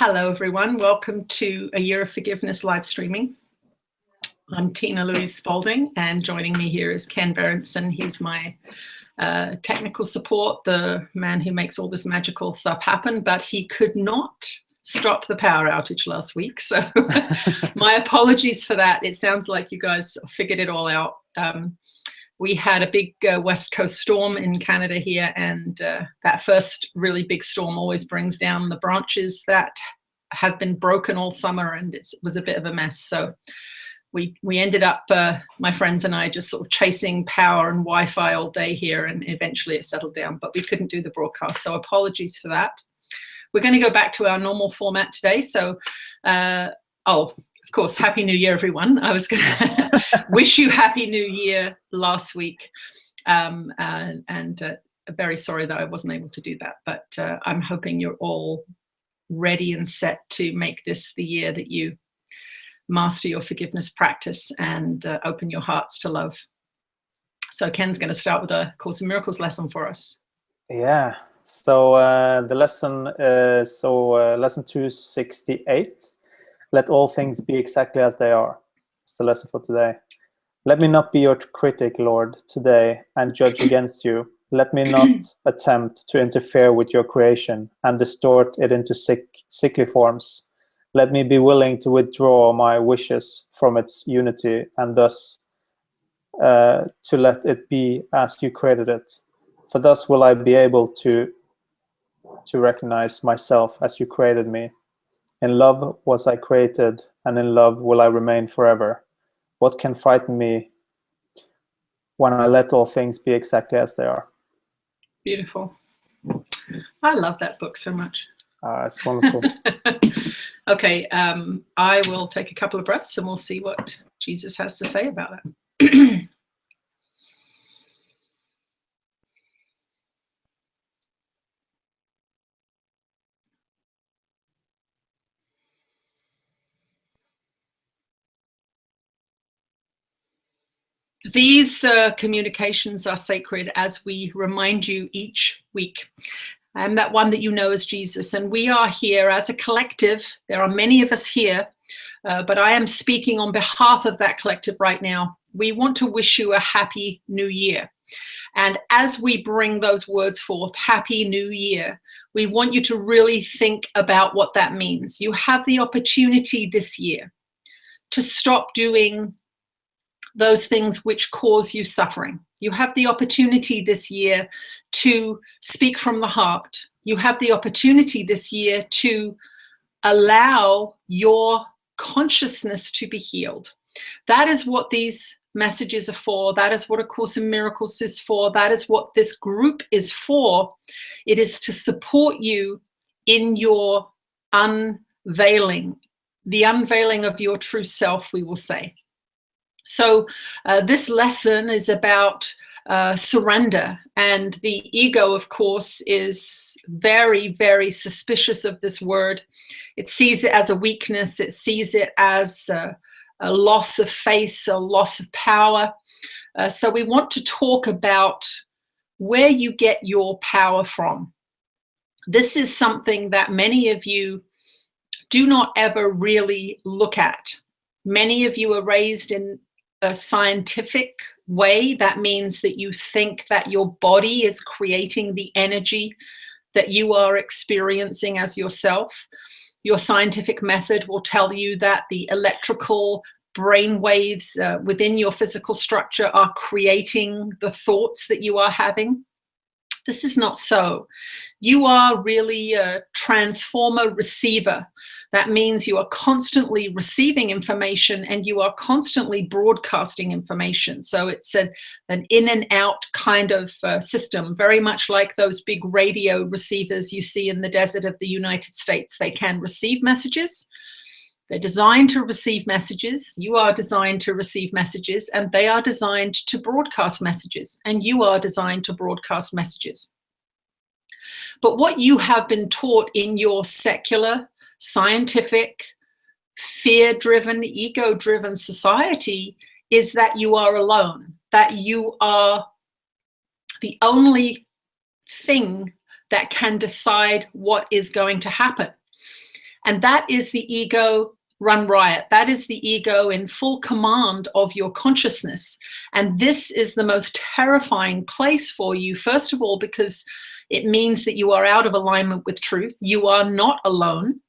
Hello, everyone. Welcome to A Year of Forgiveness live streaming. I'm Tina Louise Spalding, and joining me here is Ken Berenson. He's my technical support, the man who makes all this magical stuff happen, but he could not stop the power outage last week. So my apologies for that. It sounds like you guys figured it all out. We had a big West Coast storm in Canada here, and that first really big storm always brings down the branches that have been broken all summer, and it was a bit of a mess. So we ended up, my friends and I, just sort of chasing power and Wi-Fi all day here, and eventually it settled down, but we couldn't do the broadcast, so apologies for that. We're going to go back to our normal format today. So, of course, Happy New Year, everyone. I was going to wish you Happy New Year last week. Very sorry that I wasn't able to do that. But I'm hoping you're all ready and set to make this the year that you master your forgiveness practice and open your hearts to love. So Ken's going to start with a Course in Miracles lesson for us. Yeah. So the lesson is lesson 268. Let all things be exactly as they are. It's the lesson for today. Let me not be your critic, Lord, today and judge against you. Let me not attempt to interfere with your creation and distort it into sickly forms. Let me be willing to withdraw my wishes from its unity and thus to let it be as you created it. For thus will I be able to recognize myself as you created me. In love was I created, and in love will I remain forever. What can frighten me when I let all things be exactly as they are? Beautiful. I love that book so much. It's wonderful. Okay, I will take a couple of breaths and we'll see what Jesus has to say about it. These communications are sacred as we remind you each week. I'm that one that you know as Jesus, and we are here as a collective. There are many of us here, but I am speaking on behalf of that collective right now. We want to wish you a happy new year. And as we bring those words forth, Happy New Year, we want you to really think about what that means. You have the opportunity this year to stop doing those things which cause you suffering. You have the opportunity this year to speak from the heart. You have the opportunity this year to allow your consciousness to be healed. That is what these messages are for. That is what A Course in Miracles is for. That is what this group is for. It is to support you in your unveiling, the unveiling of your true self, we will say. So this lesson is about surrender, and the ego, of course, is very, very suspicious of this word. It sees it as a weakness. It sees it as a loss of face, a loss of power. So we want to talk about where you get your power from. This is something that many of you do not ever really look at. Many of you are raised in a scientific way. That means that you think that your body is creating the energy that you are experiencing as yourself. Your scientific method will tell you that the electrical brain waves within your physical structure are creating the thoughts that you are having. This is not so. You are really a transformer receiver. That means you are constantly receiving information and you are constantly broadcasting information. So it's an in and out kind of system, very much like those big radio receivers you see in the desert of the United States. They can receive messages. They're designed to receive messages. You are designed to receive messages, and they are designed to broadcast messages, and you are designed to broadcast messages. But what you have been taught in your secular, scientific, fear-driven, ego-driven society is that you are alone, that you are the only thing that can decide what is going to happen. And that is the ego run riot. That is the ego in full command of your consciousness. And this is the most terrifying place for you, first of all, because it means that you are out of alignment with truth. You are not alone.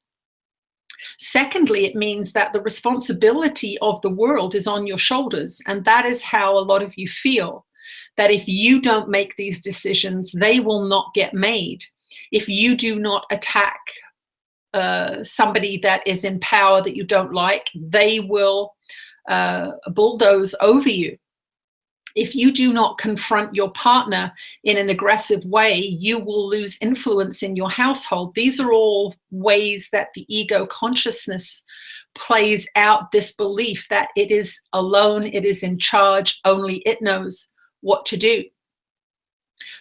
Secondly, it means that the responsibility of the world is on your shoulders. And that is how a lot of you feel, that if you don't make these decisions, they will not get made. If you do not attack somebody that is in power that you don't like, they will bulldoze over you. If you do not confront your partner in an aggressive way, you will lose influence in your household. These are all ways that the ego consciousness plays out this belief that it is alone, it is in charge, only it knows what to do.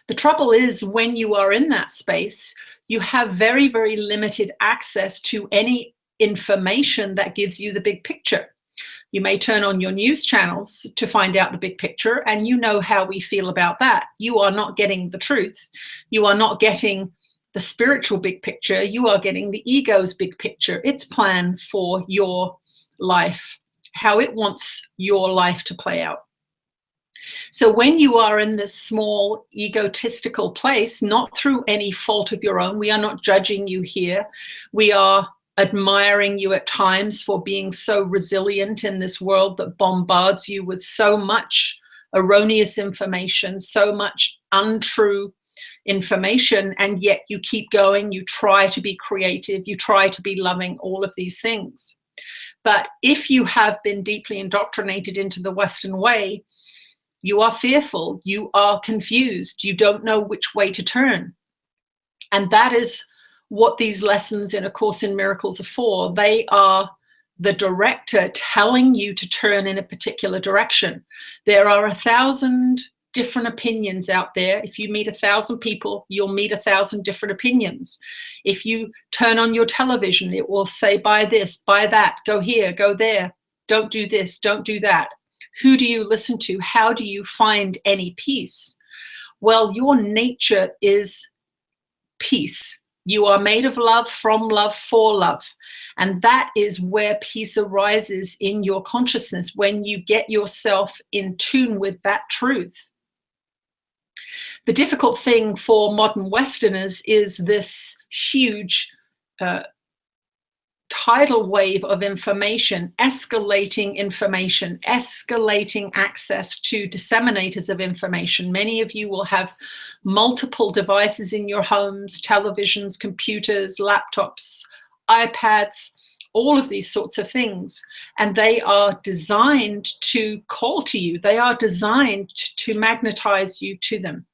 The trouble is, when you are in that space, you have very, very limited access to any information that gives you the big picture. You may turn on your news channels to find out the big picture, and you know how we feel about that. You are not getting the truth. You are not getting the spiritual big picture. You are getting the ego's big picture, its plan for your life, how it wants your life to play out. So when you are in this small egotistical place, not through any fault of your own, we are not judging you here. We are admiring you at times for being so resilient in this world that bombards you with so much erroneous information, so much untrue information, and yet you keep going, you try to be creative, you try to be loving, all of these things. But if you have been deeply indoctrinated into the Western way, you are fearful, you are confused, you don't know which way to turn. And that is what these lessons in A Course in Miracles are for. They are the director telling you to turn in a particular direction. There are 1,000 different opinions out there. If you meet 1,000 people, you'll meet 1,000 different opinions. If you turn on your television, it will say, buy this, buy that, go here, go there, don't do this, don't do that. Who do you listen to? How do you find any peace? Well, your nature is peace. You are made of love, from love, for love. And that is where peace arises in your consciousness, when you get yourself in tune with that truth. The difficult thing for modern Westerners is this huge tidal wave of information, escalating access to disseminators of information. Many of you will have multiple devices in your homes, televisions, computers, laptops, iPads, all of these sorts of things. And they are designed to call to you. They are designed to magnetize you to them.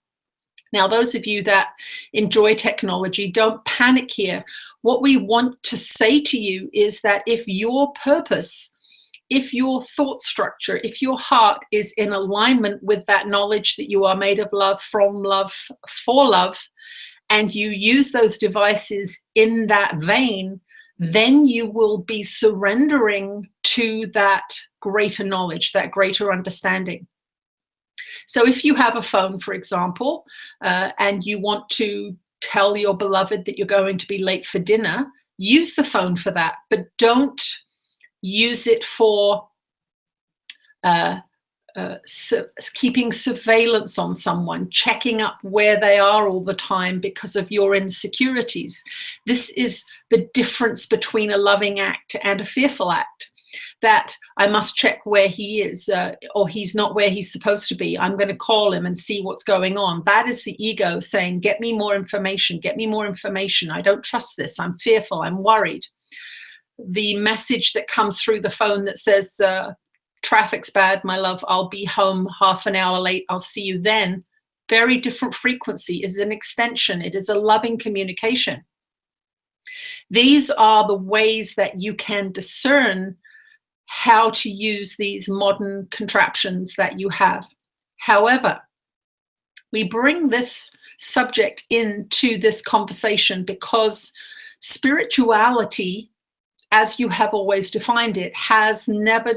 Now, those of you that enjoy technology, don't panic here. What we want to say to you is that if your purpose, if your thought structure, if your heart is in alignment with that knowledge that you are made of love, from love, for love, and you use those devices in that vein, then you will be surrendering to that greater knowledge, that greater understanding. So if you have a phone, for example, and you want to tell your beloved that you're going to be late for dinner, use the phone for that, but don't use it for keeping surveillance on someone, checking up where they are all the time because of your insecurities. This is the difference between a loving act and a fearful act. That I must check where he is, or he's not where he's supposed to be. I'm going to call him and see what's going on. That is the ego saying, get me more information, get me more information. I don't trust this. I'm fearful. I'm worried. The message that comes through the phone that says, traffic's bad, my love, I'll be home half an hour late. I'll see you then. Very different frequency. It is an extension. It is a loving communication. These are the ways that you can discern how to use these modern contraptions that you have. However, we bring this subject into this conversation because spirituality, as you have always defined it, has never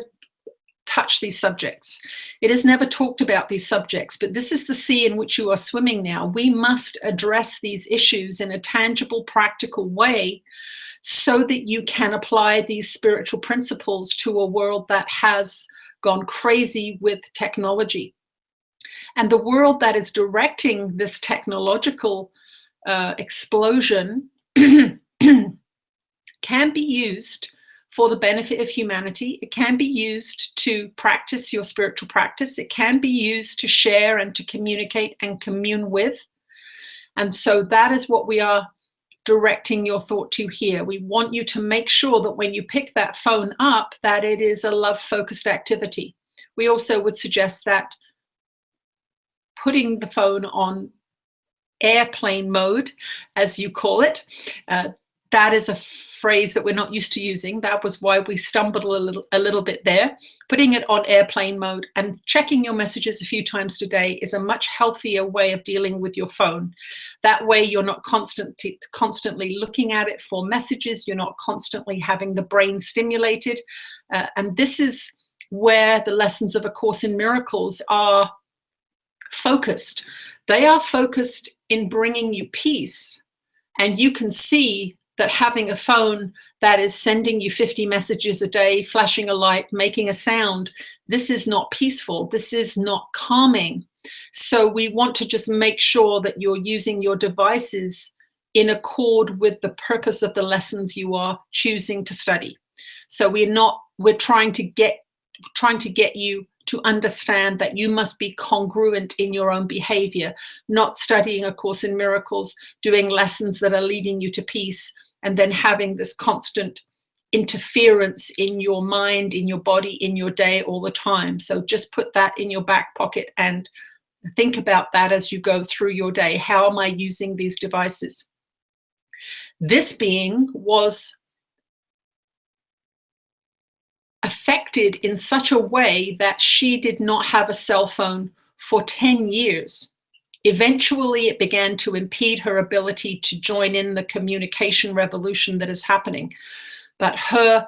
touched these subjects. It has never talked about these subjects, but this is the sea in which you are swimming now. We must address these issues in a tangible, practical way so that you can apply these spiritual principles to a world that has gone crazy with technology. And the world that is directing this technological explosion can be used for the benefit of humanity. It can be used to practice your spiritual practice. It can be used to share and to communicate and commune with. And so that is what we are directing your thought to here. We want you to make sure that when you pick that phone up, that it is a love-focused activity. We also would suggest that putting the phone on airplane mode, as you call it, that is a phrase that we're not used to using. That was why we stumbled a little bit there. Putting it on airplane mode and checking your messages a few times a day is a much healthier way of dealing with your phone. That way you're not constantly looking at it for messages. You're not constantly having the brain stimulated. And this is where the lessons of A Course in Miracles are focused. They are focused in bringing you peace. And you can see that having a phone that is sending you 50 messages a day, flashing a light, making a sound, this is not peaceful. This is not calming. So we want to just make sure that you're using your devices in accord with the purpose of the lessons you are choosing to study. So we're trying to get you to understand that you must be congruent in your own behavior, not studying A Course in Miracles, doing lessons that are leading you to peace, and then having this constant interference in your mind, in your body, in your day all the time. So just put that in your back pocket and think about that as you go through your day. How am I using these devices? This being was affected in such a way that she did not have a cell phone for 10 years. Eventually, it began to impede her ability to join in the communication revolution that is happening. But her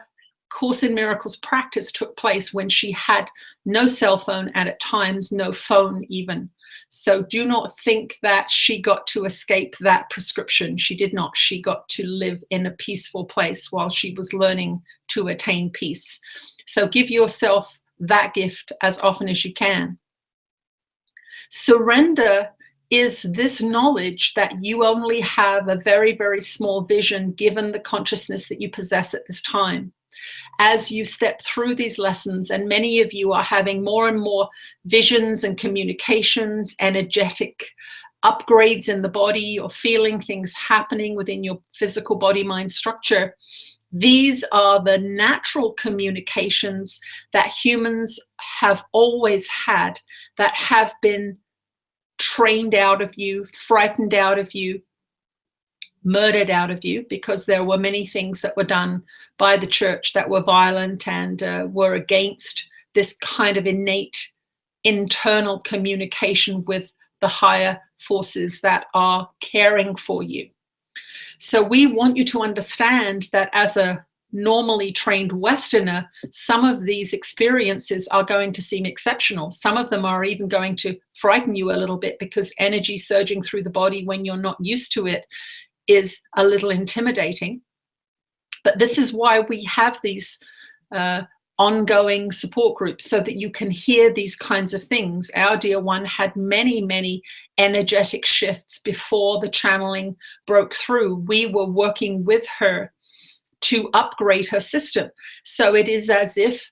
Course in Miracles practice took place when she had no cell phone and at times no phone even. So do not think that she got to escape that prescription. She did not. She got to live in a peaceful place while she was learning to attain peace. So give yourself that gift as often as you can. Surrender is this knowledge that you only have a very, very small vision given the consciousness that you possess at this time. As you step through these lessons, and many of you are having more and more visions and communications, energetic upgrades in the body, or feeling things happening within your physical body-mind structure, these are the natural communications that humans have always had, that have been trained out of you, frightened out of you, murdered out of you, because there were many things that were done by the church that were violent and were against this kind of innate internal communication with the higher forces that are caring for you. So we want you to understand that as a normally trained Westerner, some of these experiences are going to seem exceptional. Some of them are even going to frighten you a little bit, because energy surging through the body when you're not used to it is a little intimidating. But this is why we have these ongoing support groups, so that you can hear these kinds of things. Our dear one had many, many energetic shifts before the channeling broke through. We were working with her to upgrade her system. So it is as if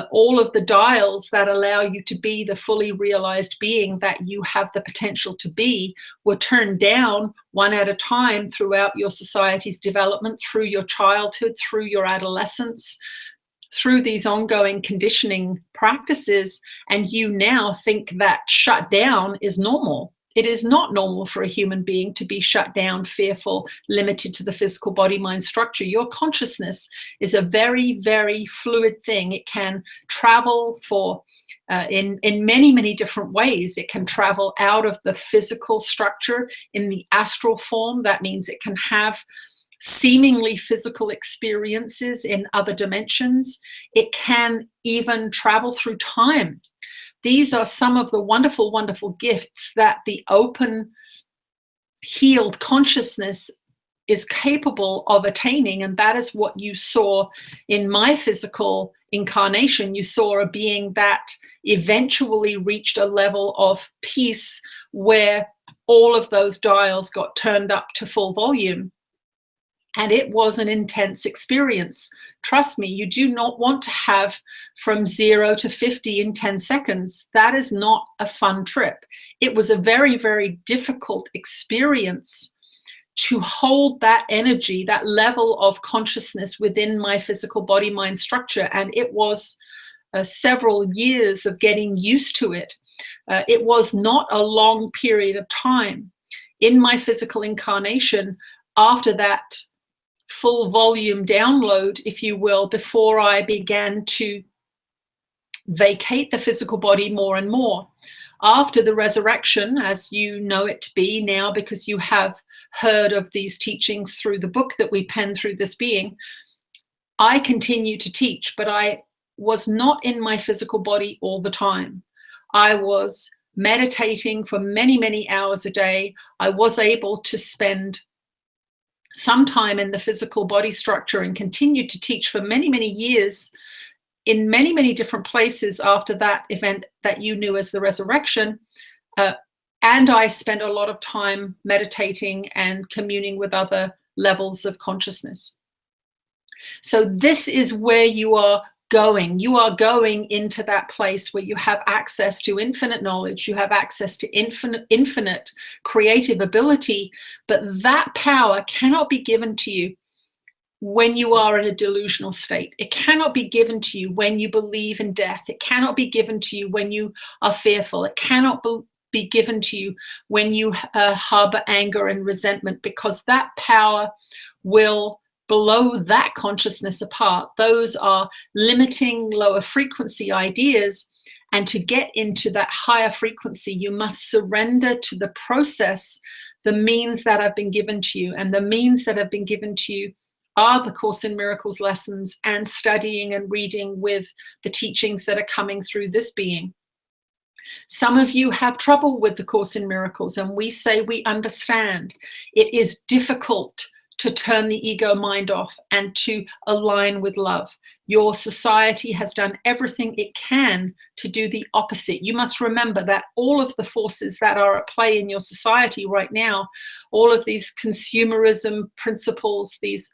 all of the dials that allow you to be the fully realized being that you have the potential to be were turned down one at a time throughout your society's development, through your childhood, through your adolescence, through these ongoing conditioning practices. And you now think that shut down is normal. It is not normal for a human being to be shut down, fearful, limited to the physical body-mind structure. Your consciousness is a very, very fluid thing. It can travel in many, many different ways. It can travel out of the physical structure in the astral form. That means it can have seemingly physical experiences in other dimensions. It can even travel through time. These are some of the wonderful, wonderful gifts that the open, healed consciousness is capable of attaining. And that is what you saw in my physical incarnation. You saw a being that eventually reached a level of peace where all of those dials got turned up to full volume. And it was an intense experience. Trust me, you do not want to have from 0 to 50 in 10 seconds. That is not a fun trip. It was a very, very difficult experience to hold that energy, that level of consciousness within my physical body-mind structure. And it was several years of getting used to it. It was not a long period of time. In my physical incarnation, after that full volume download, if you will, before I began to vacate the physical body more and more. After the resurrection, as you know it to be now, because you have heard of these teachings through the book that we penned through this being, I continue to teach, but I was not in my physical body all the time. I was meditating for many, many hours a day. I was able to spend some time in the physical body structure and continued to teach for many, many years in many, many different places after that event that you knew as the resurrection. And I spent a lot of time meditating and communing with other levels of consciousness. So this is where you are going. You are going into that place where you have access to infinite knowledge, you have access to infinite creative ability, but that power cannot be given to you when you are in a delusional state. It cannot be given to you when you believe in death. It cannot be given to you when you are fearful. It cannot be given to you when you harbor anger and resentment, because that power will blow that consciousness apart. Those are limiting lower frequency ideas. And to get into that higher frequency, you must surrender to the process, the means that have been given to you. And the means that have been given to you are the Course in Miracles lessons and studying and reading with the teachings that are coming through this being. Some of you have trouble with the Course in Miracles, and we say we understand. It is difficult to turn the ego mind off and to align with love. Your society has done everything it can to do the opposite. You must remember that all of the forces that are at play in your society right now, all of these consumerism principles, these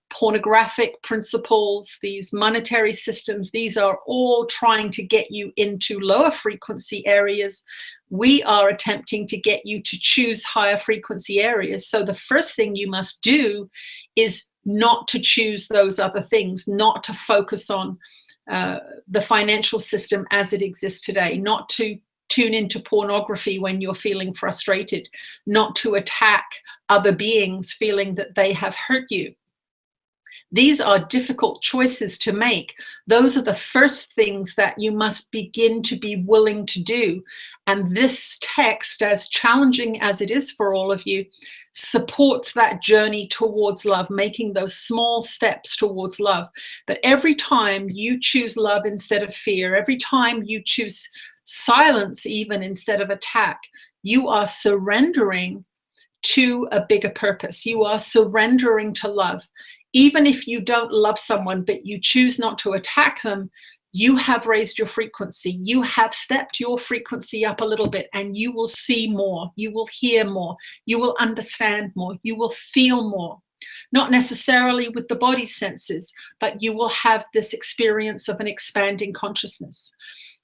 pornographic principles, these monetary systems, these are all trying to get you into lower frequency areas. We are attempting to get you to choose higher frequency areas. So the first thing you must do is not to choose those other things, not to focus on the financial system as it exists today, not to tune into pornography when you're feeling frustrated, not to attack other beings feeling that they have hurt you. These are difficult choices to make. Those are the first things that you must begin to be willing to do. And this text, as challenging as it is for all of you, supports that journey towards love, making those small steps towards love. But every time you choose love instead of fear, every time you choose silence even instead of attack, you are surrendering to a bigger purpose. You are surrendering to love. Even if you don't love someone, but you choose not to attack them, you have raised your frequency. You have stepped your frequency up a little bit, and you will see more. You will hear more. You will understand more. You will feel more. Not necessarily with the body senses, but you will have this experience of an expanding consciousness.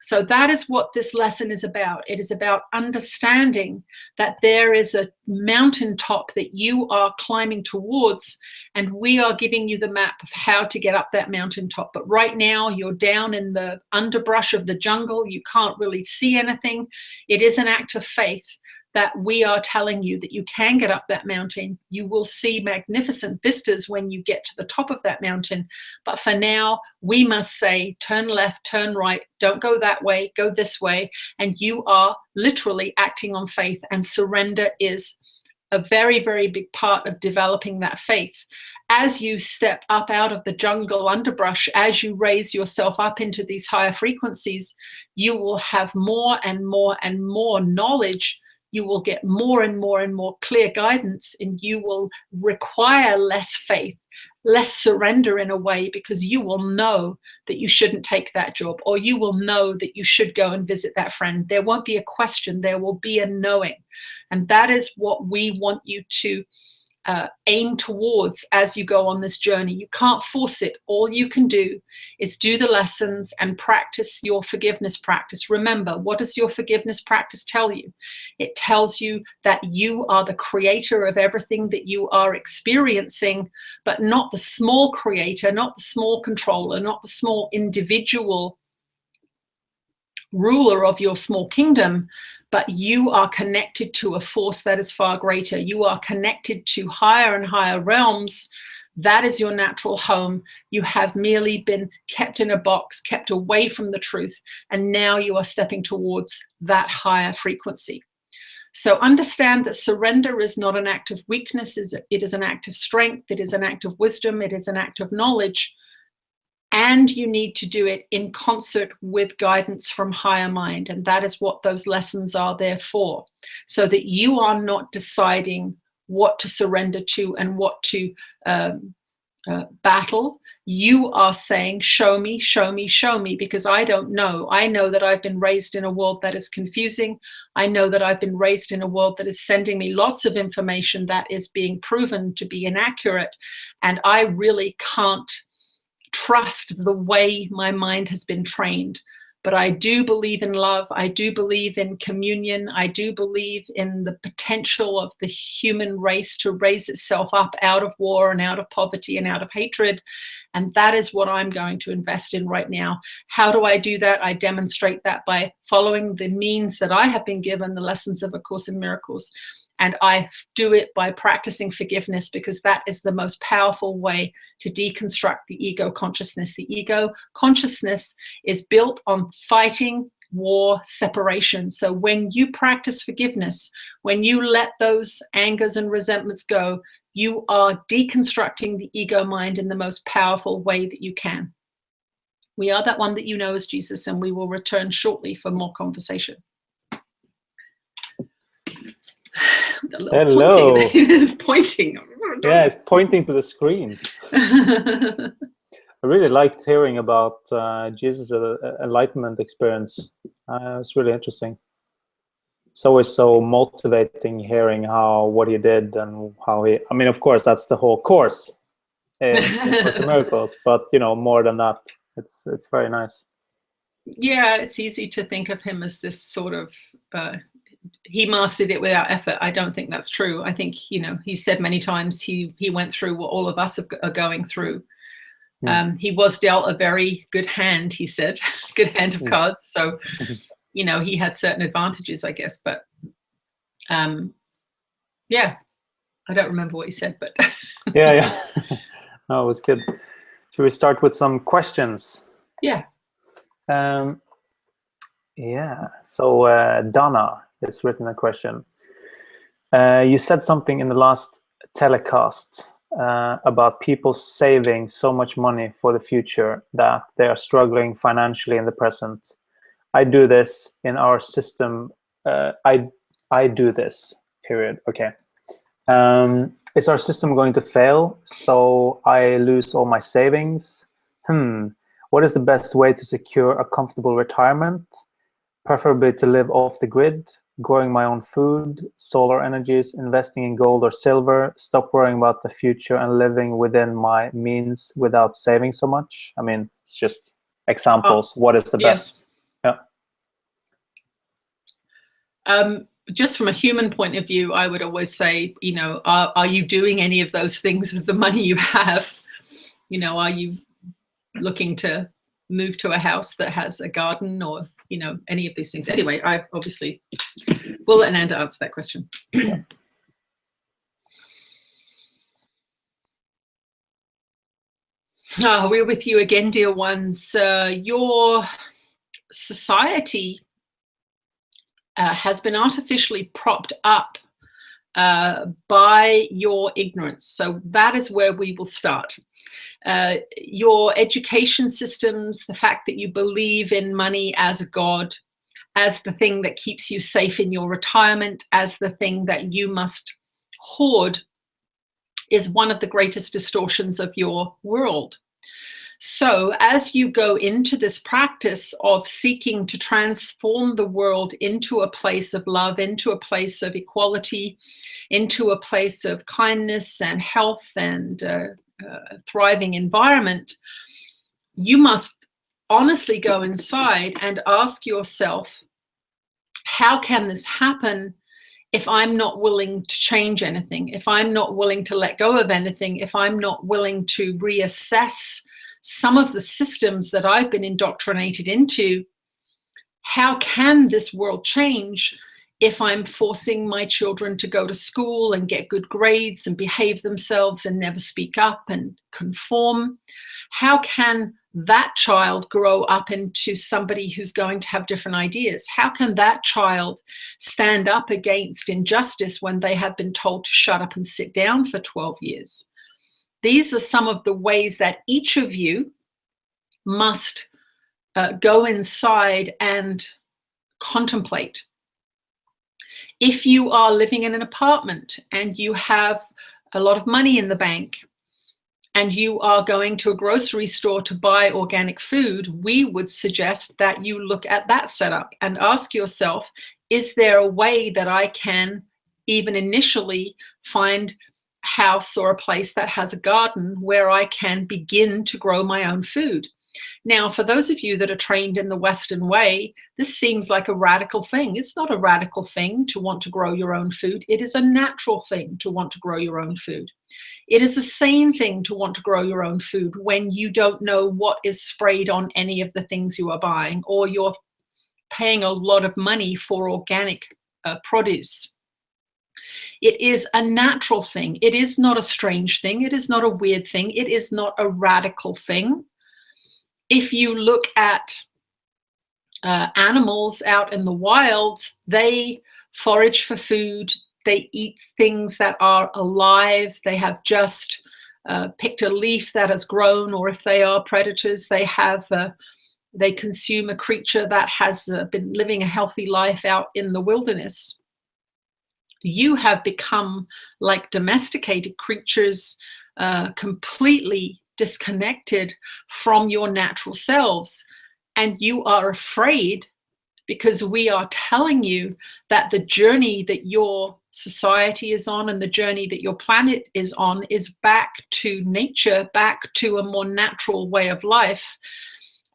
So that is what this lesson is about. It is about understanding that there is a mountaintop that you are climbing towards, and we are giving you the map of how to get up that mountaintop. But right now you're down in the underbrush of the jungle. You can't really see anything. It is an act of faith that we are telling you that you can get up that mountain. You will see magnificent vistas when you get to the top of that mountain. But for now, we must say, turn left, turn right, don't go that way, go this way. And you are literally acting on faith, and surrender is a very, very big part of developing that faith. As you step up out of the jungle underbrush, as you raise yourself up into these higher frequencies, you will have more and more and more knowledge. you will get more and more and more clear guidance, and you will require less faith, less surrender in a way, because you will know that you shouldn't take that job, or you will know that you should go and visit that friend. There won't be a question, there will be a knowing. And that is what we want you to aim towards as you go on this journey. You can't force it. All you can do is do the lessons and practice your forgiveness practice. Remember, what does your forgiveness practice tell you? It tells you that you are the creator of everything that you are experiencing, but not the small creator, not the small controller, not the small individual ruler of your small kingdom, but you are connected to a force that is far greater. You are connected to higher and higher realms. That is your natural home. You have merely been kept in a box, kept away from the truth, and now you are stepping towards that higher frequency. So understand that surrender is not an act of weakness, it is an act of strength, it is an act of wisdom, it is an act of knowledge. And you need to do it in concert with guidance from higher mind. And that is what those lessons are there for, so that you are not deciding what to surrender to and what to battle. You are saying, show me, show me, show me, because I don't know. I know that I've been raised in a world that is confusing. I know that I've been raised in a world that is sending me lots of information that is being proven to be inaccurate. And I really can't trust the way my mind has been trained. But I do believe in love. I do believe in communion. I do believe in the potential of the human race to raise itself up out of war and out of poverty and out of hatred. And that is what I'm going to invest in right now. How do I do that? I demonstrate that by following the means that I have been given, the lessons of A Course in Miracles. And I do it by practicing forgiveness, because that is the most powerful way to deconstruct the ego consciousness. The ego consciousness is built on fighting, war, separation. So when you practice forgiveness, when you let those angers and resentments go, you are deconstructing the ego mind in the most powerful way that you can. We are that one that you know as Jesus, and we will return shortly for more conversation. Hello. It's pointing. Yeah, it's pointing to the screen. I really liked hearing about Jesus' enlightenment experience. It's really interesting. It's always so motivating hearing what he did and how he. I mean, of course, that's the whole course in Course in Miracles, but more than that, it's very nice. Yeah, it's easy to think of him as this sort of. He mastered it without effort. I don't think that's true. I think, he said many times he went through what all of us are going through. He was dealt a very good hand, he said, good hand of cards. So, he had certain advantages, I guess. But yeah, I don't remember what he said, but. yeah. No, it was good. Should we start with some questions? Yeah. Yeah. So Donna has written a question. You said something in the last telecast about people saving so much money for the future that they are struggling financially in the present. I do this in our system. I do this, period. Okay. Is our system going to fail so I lose all my savings? What is the best way to secure a comfortable retirement? Preferably to live off the grid, growing my own food, solar energies, investing in gold or silver, stop worrying about the future and living within my means without saving so much. I mean, it's just examples. What is the best? Yeah. Just from a human point of view, I would always say, are you doing any of those things with the money you have? Are you looking to move to a house that has a garden, or any of these things? Anyway, I obviously will let Ananda answer that question. We're with you again, dear ones. Your society has been artificially propped up by your ignorance. So that is where we will start. Your education systems, the fact that you believe in money as a god, as the thing that keeps you safe in your retirement, as the thing that you must hoard, is one of the greatest distortions of your world. So as you go into this practice of seeking to transform the world into a place of love, into a place of equality, into a place of kindness and health and thriving environment, you must honestly go inside and ask yourself, how can this happen if I'm not willing to change anything, if I'm not willing to let go of anything, if I'm not willing to reassess some of the systems that I've been indoctrinated into? How can this world change if I'm forcing my children to go to school and get good grades and behave themselves and never speak up and conform? How can that child grow up into somebody who's going to have different ideas? How can that child stand up against injustice when they have been told to shut up and sit down for 12 years? These are some of the ways that each of you must go inside and contemplate. If you are living in an apartment and you have a lot of money in the bank and you are going to a grocery store to buy organic food, we would suggest that you look at that setup and ask yourself, is there a way that I can even initially find a house or a place that has a garden where I can begin to grow my own food? Now, for those of you that are trained in the Western way, this seems like a radical thing. It's not a radical thing to want to grow your own food. It is a natural thing to want to grow your own food. It is a sane thing to want to grow your own food when you don't know what is sprayed on any of the things you are buying, or you're paying a lot of money for organic produce. It is a natural thing. It is not a strange thing. It is not a weird thing. It is not a radical thing. If you look at animals out in the wild, they forage for food, they eat things that are alive, they have just picked a leaf that has grown, or if they are predators, they consume a creature that has been living a healthy life out in the wilderness. You have become like domesticated creatures, completely disconnected from your natural selves, and you are afraid because we are telling you that the journey that your society is on and the journey that your planet is on is back to nature, back to a more natural way of life,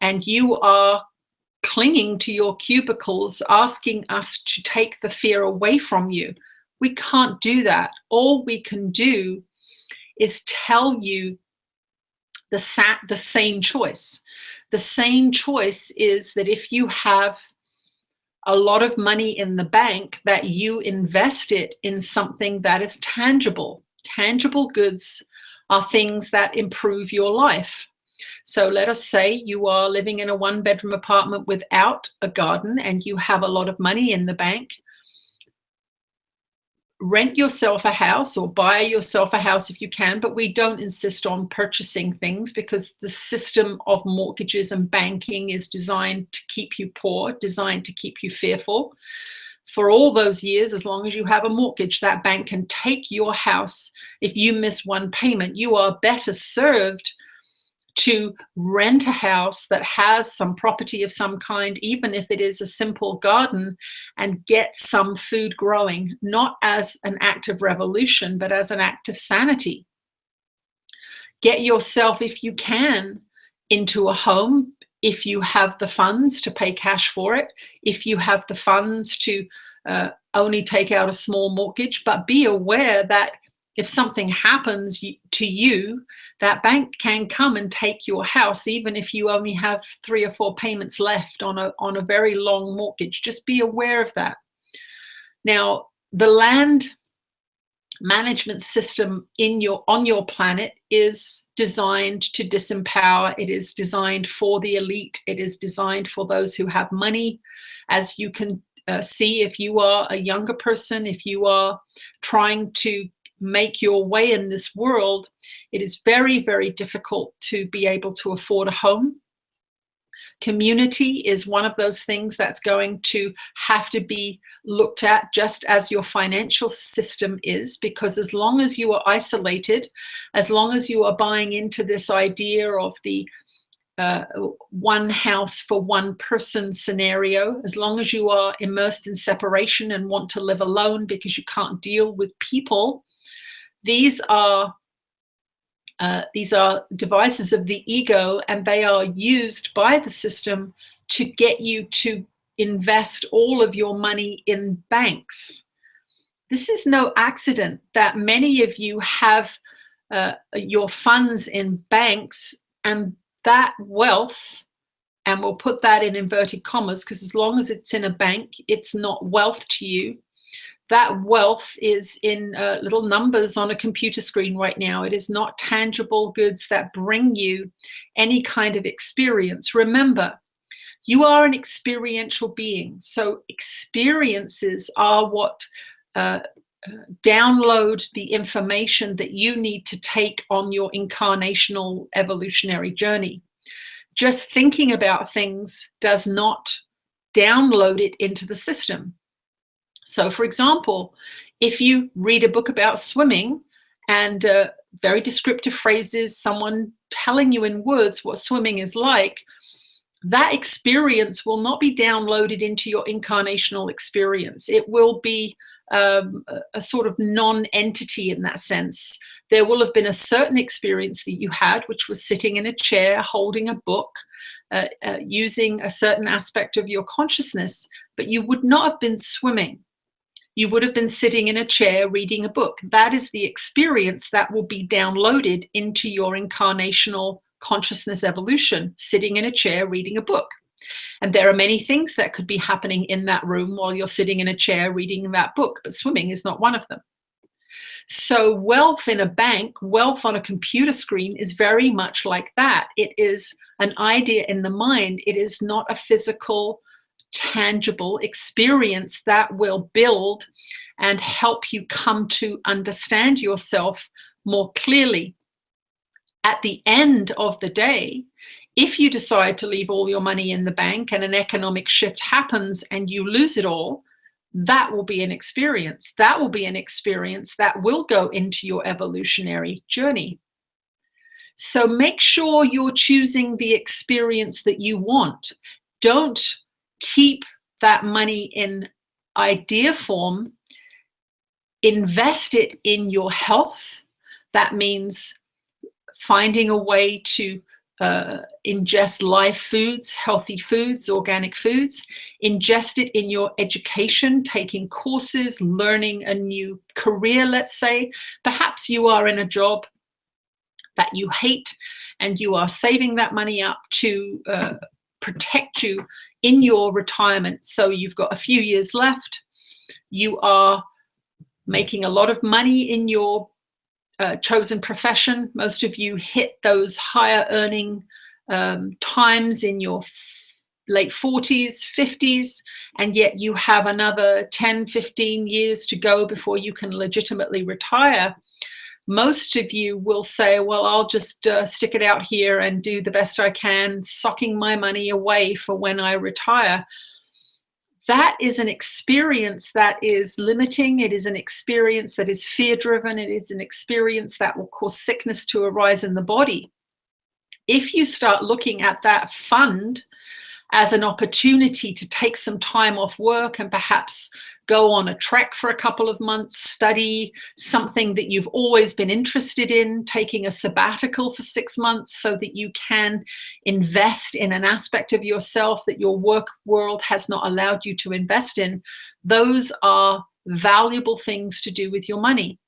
and you are clinging to your cubicles, asking us to take the fear away from you. We can't do that. All we can do is tell you the same choice. The same choice is that if you have a lot of money in the bank, that you invest it in something that is tangible. Tangible goods are things that improve your life. So let us say you are living in a one-bedroom apartment without a garden and you have a lot of money in the bank. Rent yourself a house or buy yourself a house if you can, but we don't insist on purchasing things because the system of mortgages and banking is designed to keep you poor, designed to keep you fearful. For all those years, as long as you have a mortgage, that bank can take your house. If you miss one payment, you are better served to rent a house that has some property of some kind, even if it is a simple garden, and get some food growing, not as an act of revolution, but as an act of sanity. Get yourself, if you can, into a home, if you have the funds to pay cash for it, if you have the funds to only take out a small mortgage, but be aware that if something happens to you, that bank can come and take your house, even if you only have 3 or 4 payments left on a very long mortgage. Just be aware of that. Now, the land management system on your planet is designed to disempower. It is designed for the elite. It is designed for those who have money. As you can see, if you are a younger person, if you are trying to make your way in this world, it is very, very difficult to be able to afford a home. Community is one of those things that's going to have to be looked at, just as your financial system is, because as long as you are isolated, as long as you are buying into this idea of the one house for one person scenario, as long as you are immersed in separation and want to live alone because you can't deal with people, these are devices of the ego, and they are used by the system to get you to invest all of your money in banks. This is no accident that many of you have your funds in banks, and that wealth, and we'll put that in inverted commas, because as long as it's in a bank, it's not wealth to you. That wealth is in little numbers on a computer screen right now. It is not tangible goods that bring you any kind of experience. Remember, you are an experiential being. So experiences are what download the information that you need to take on your incarnational evolutionary journey. Just thinking about things does not download it into the system. So, for example, if you read a book about swimming and very descriptive phrases, someone telling you in words what swimming is like, that experience will not be downloaded into your incarnational experience. It will be a sort of non-entity in that sense. There will have been a certain experience that you had, which was sitting in a chair, holding a book, using a certain aspect of your consciousness, but you would not have been swimming. You would have been sitting in a chair reading a book. That is the experience that will be downloaded into your incarnational consciousness evolution, sitting in a chair reading a book. And there are many things that could be happening in that room while you're sitting in a chair reading that book, but swimming is not one of them. So wealth in a bank, wealth on a computer screen is very much like that. It is an idea in the mind. It is not a physical, tangible experience that will build and help you come to understand yourself more clearly. At the end of the day, if you decide to leave all your money in the bank and an economic shift happens and you lose it all, that will be an experience. That will be an experience that will go into your evolutionary journey. So make sure you're choosing the experience that you want. Don't keep that money in idea form. Invest it in your health. That means finding a way to ingest live foods, healthy foods, organic foods. Ingest it in your education, taking courses, learning a new career, let's say. Perhaps you are in a job that you hate and you are saving that money up to protect you in your retirement. So you've got a few years left. You are making a lot of money in your chosen profession. Most of you hit those higher earning times in your late 40s, 50s, and yet you have another 10, 15 years to go before you can legitimately retire. Most of you will say, well, I'll just stick it out here and do the best I can, socking my money away for when I retire. That is an experience that is limiting. It is an experience that is fear-driven. It is an experience that will cause sickness to arise in the body. If you start looking at that fund as an opportunity to take some time off work and perhaps go on a trek for a couple of months, study something that you've always been interested in, taking a sabbatical for 6 months so that you can invest in an aspect of yourself that your work world has not allowed you to invest in, those are valuable things to do with your money.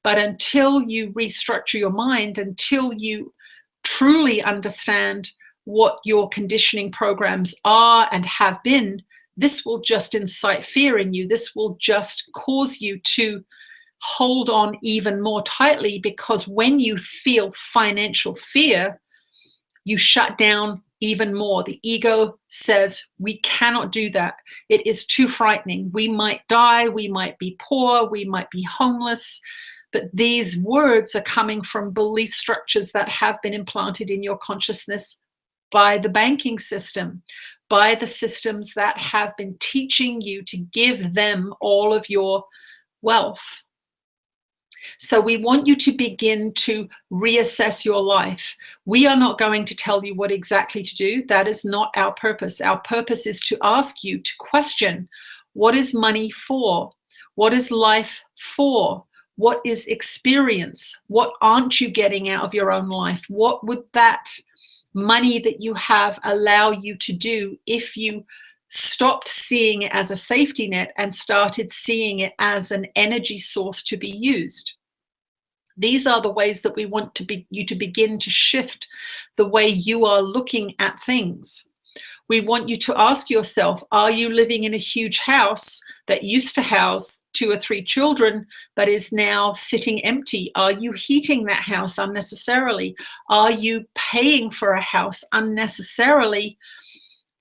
But until you restructure your mind, until you truly understand what your conditioning programs are and have been, this will just incite fear in you. This will just cause you to hold on even more tightly, because when you feel financial fear, you shut down even more. The ego says, we cannot do that. It is too frightening. We might die, we might be poor, we might be homeless. But these words are coming from belief structures that have been implanted in your consciousness by the banking system, by the systems that have been teaching you to give them all of your wealth. So we want you to begin to reassess your life. We are not going to tell you what exactly to do. That is not our purpose. Our purpose is to ask you to question, what is money for? What is life for? What is experience? What aren't you getting out of your own life? What would that money that you have allow you to do if you stopped seeing it as a safety net and started seeing it as an energy source to be used? These are the ways that we want you to begin to shift the way you are looking at things. We want you to ask yourself, are you living in a huge house that used to house 2 or 3 children, but is now sitting empty? Are you heating that house unnecessarily? Are you paying for a house unnecessarily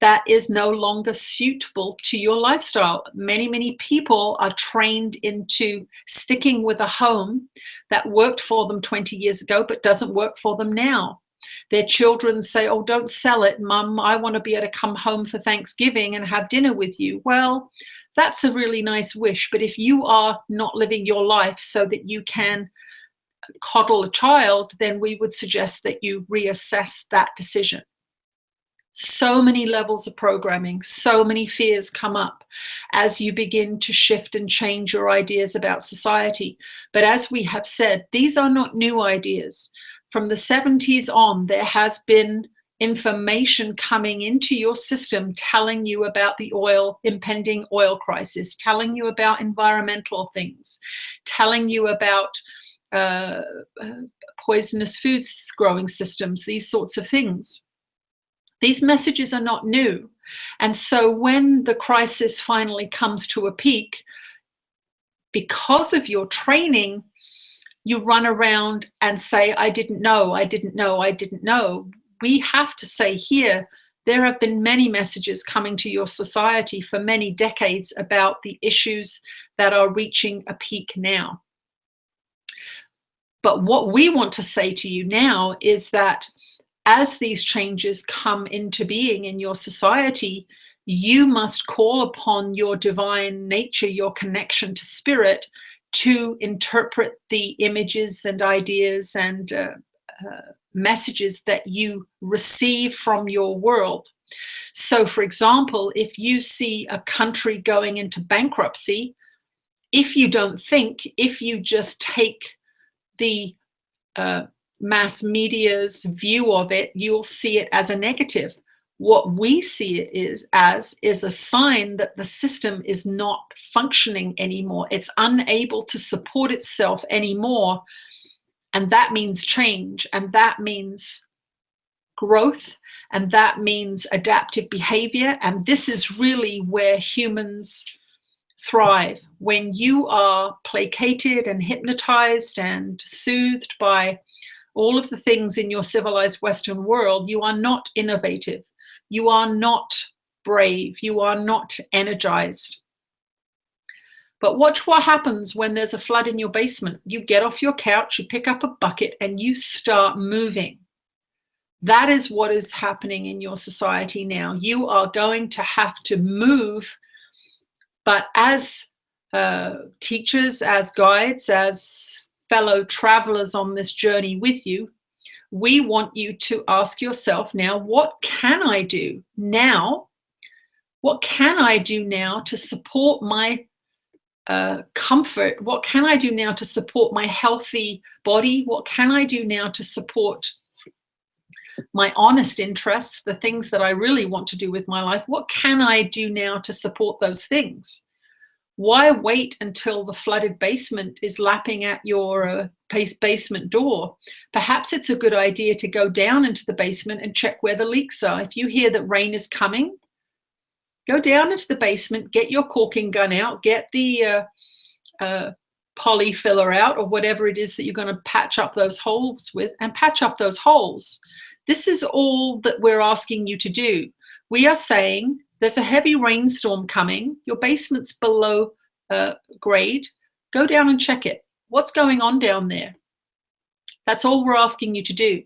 that is no longer suitable to your lifestyle? Many, many people are trained into sticking with a home that worked for them 20 years ago, but doesn't work for them now. Their children say, oh, don't sell it, Mum. I want to be able to come home for Thanksgiving and have dinner with you. Well, that's a really nice wish. But if you are not living your life so that you can coddle a child, then we would suggest that you reassess that decision. So many levels of programming, so many fears come up as you begin to shift and change your ideas about society. But as we have said, these are not new ideas. From the 70s on, there has been information coming into your system telling you about the impending oil crisis, telling you about environmental things, telling you about poisonous foods growing systems, these sorts of things. These messages are not new. And so when the crisis finally comes to a peak, because of your training, you run around and say, I didn't know, I didn't know, I didn't know. We have to say here, there have been many messages coming to your society for many decades about the issues that are reaching a peak now. But what we want to say to you now is that as these changes come into being in your society, you must call upon your divine nature, your connection to spirit, to interpret the images and ideas and messages that you receive from your world. So, for example, if you see a country going into bankruptcy, if you don't think, if you just take the mass media's view of it, you'll see it as a negative. What we see it is a sign that the system is not functioning anymore. It's unable to support itself anymore. And that means change, and that means growth, and that means adaptive behavior. And this is really where humans thrive. When you are placated and hypnotized and soothed by all of the things in your civilized Western world, you are not innovative. You are not brave. You are not energized. But watch what happens when there's a flood in your basement. You get off your couch, you pick up a bucket, and you start moving. That is what is happening in your society now. You are going to have to move, but as teachers, as guides, as fellow travelers on this journey with you, we want you to ask yourself now, what can I do now? What can I do now to support my comfort? What can I do now to support my healthy body? What can I do now to support my honest interests, the things that I really want to do with my life? What can I do now to support those things? Why wait until the flooded basement is lapping at your basement door? Perhaps it's a good idea to go down into the basement and check where the leaks are. If you hear that rain is coming, go down into the basement, get your caulking gun out, get the poly filler out, or whatever it is that you're going to patch up those holes with, and patch up those holes. This is all that we're asking you to do. We are saying there's a heavy rainstorm coming. Your basement's below grade. Go down and check it. What's going on down there? That's all we're asking you to do.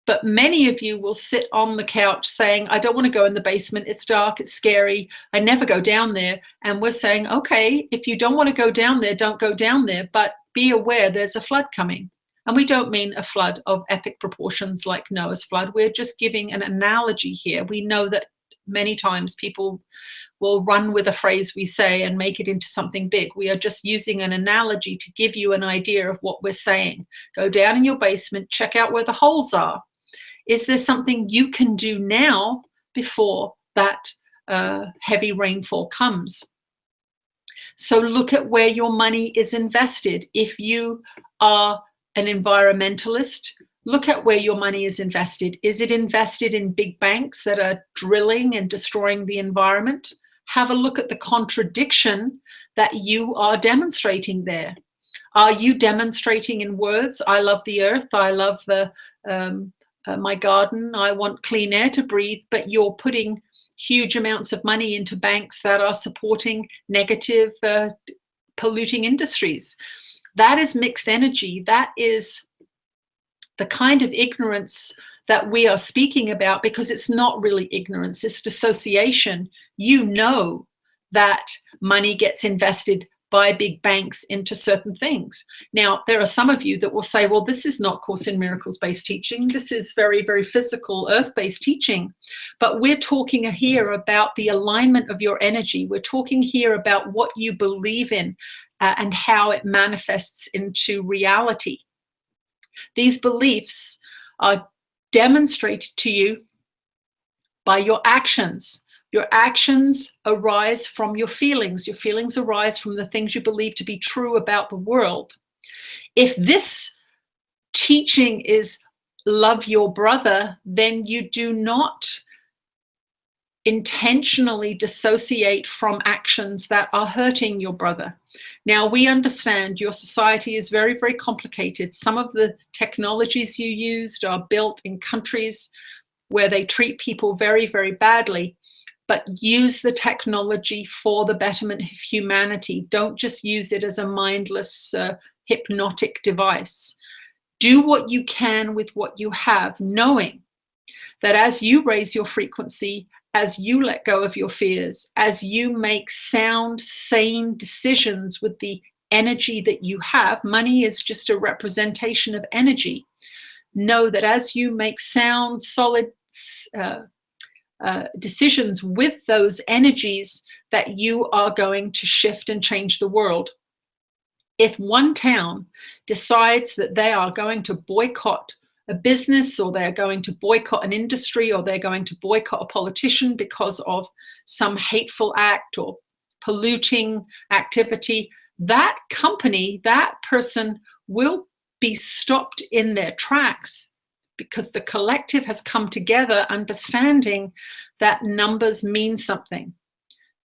But many of you will sit on the couch saying, I don't want to go in the basement. It's dark. It's scary. I never go down there. And we're saying, okay, if you don't want to go down there, don't go down there. But be aware there's a flood coming. And we don't mean a flood of epic proportions like Noah's flood. We're just giving an analogy here. We know that many times people will run with a phrase we say and make it into something big. We are just using an analogy to give you an idea of what we're saying. Go down in your basement, check out where the holes are. Is there something you can do now before that heavy rainfall comes? So look at where your money is invested. If you are an environmentalist, look at where your money is invested. Is it invested in big banks that are drilling and destroying the environment? Have a look at the contradiction that you are demonstrating there. Are you demonstrating in words, I love the earth, I love my garden, I want clean air to breathe, but you're putting huge amounts of money into banks that are supporting negative polluting industries? That is mixed energy. That is the kind of ignorance that we are speaking about, because it's not really ignorance, it's dissociation. You know that money gets invested by big banks into certain things. Now, there are some of you that will say, well, this is not Course in Miracles-based teaching. This is very, very physical, earth-based teaching. But we're talking here about the alignment of your energy. We're talking here about what you believe in and how it manifests into reality. These beliefs are demonstrated to you by your actions. Your actions arise from your feelings. Your feelings arise from the things you believe to be true about the world. If this teaching is love your brother, then you do not intentionally dissociate from actions that are hurting your brother. Now, we understand your society is very, very complicated. Some of the technologies you used are built in countries where they treat people very, very badly. But use the technology for the betterment of humanity. Don't just use it as a mindless, hypnotic device. Do what you can with what you have, knowing that as you raise your frequency, as you let go of your fears, as you make sound, sane decisions with the energy that you have, money is just a representation of energy. Know that as you make sound, solid decisions with those energies, that you are going to shift and change the world. If one town decides that they are going to boycott a business, or they're going to boycott an industry, or they're going to boycott a politician because of some hateful act or polluting activity, that company, that person will be stopped in their tracks, because the collective has come together understanding that numbers mean something.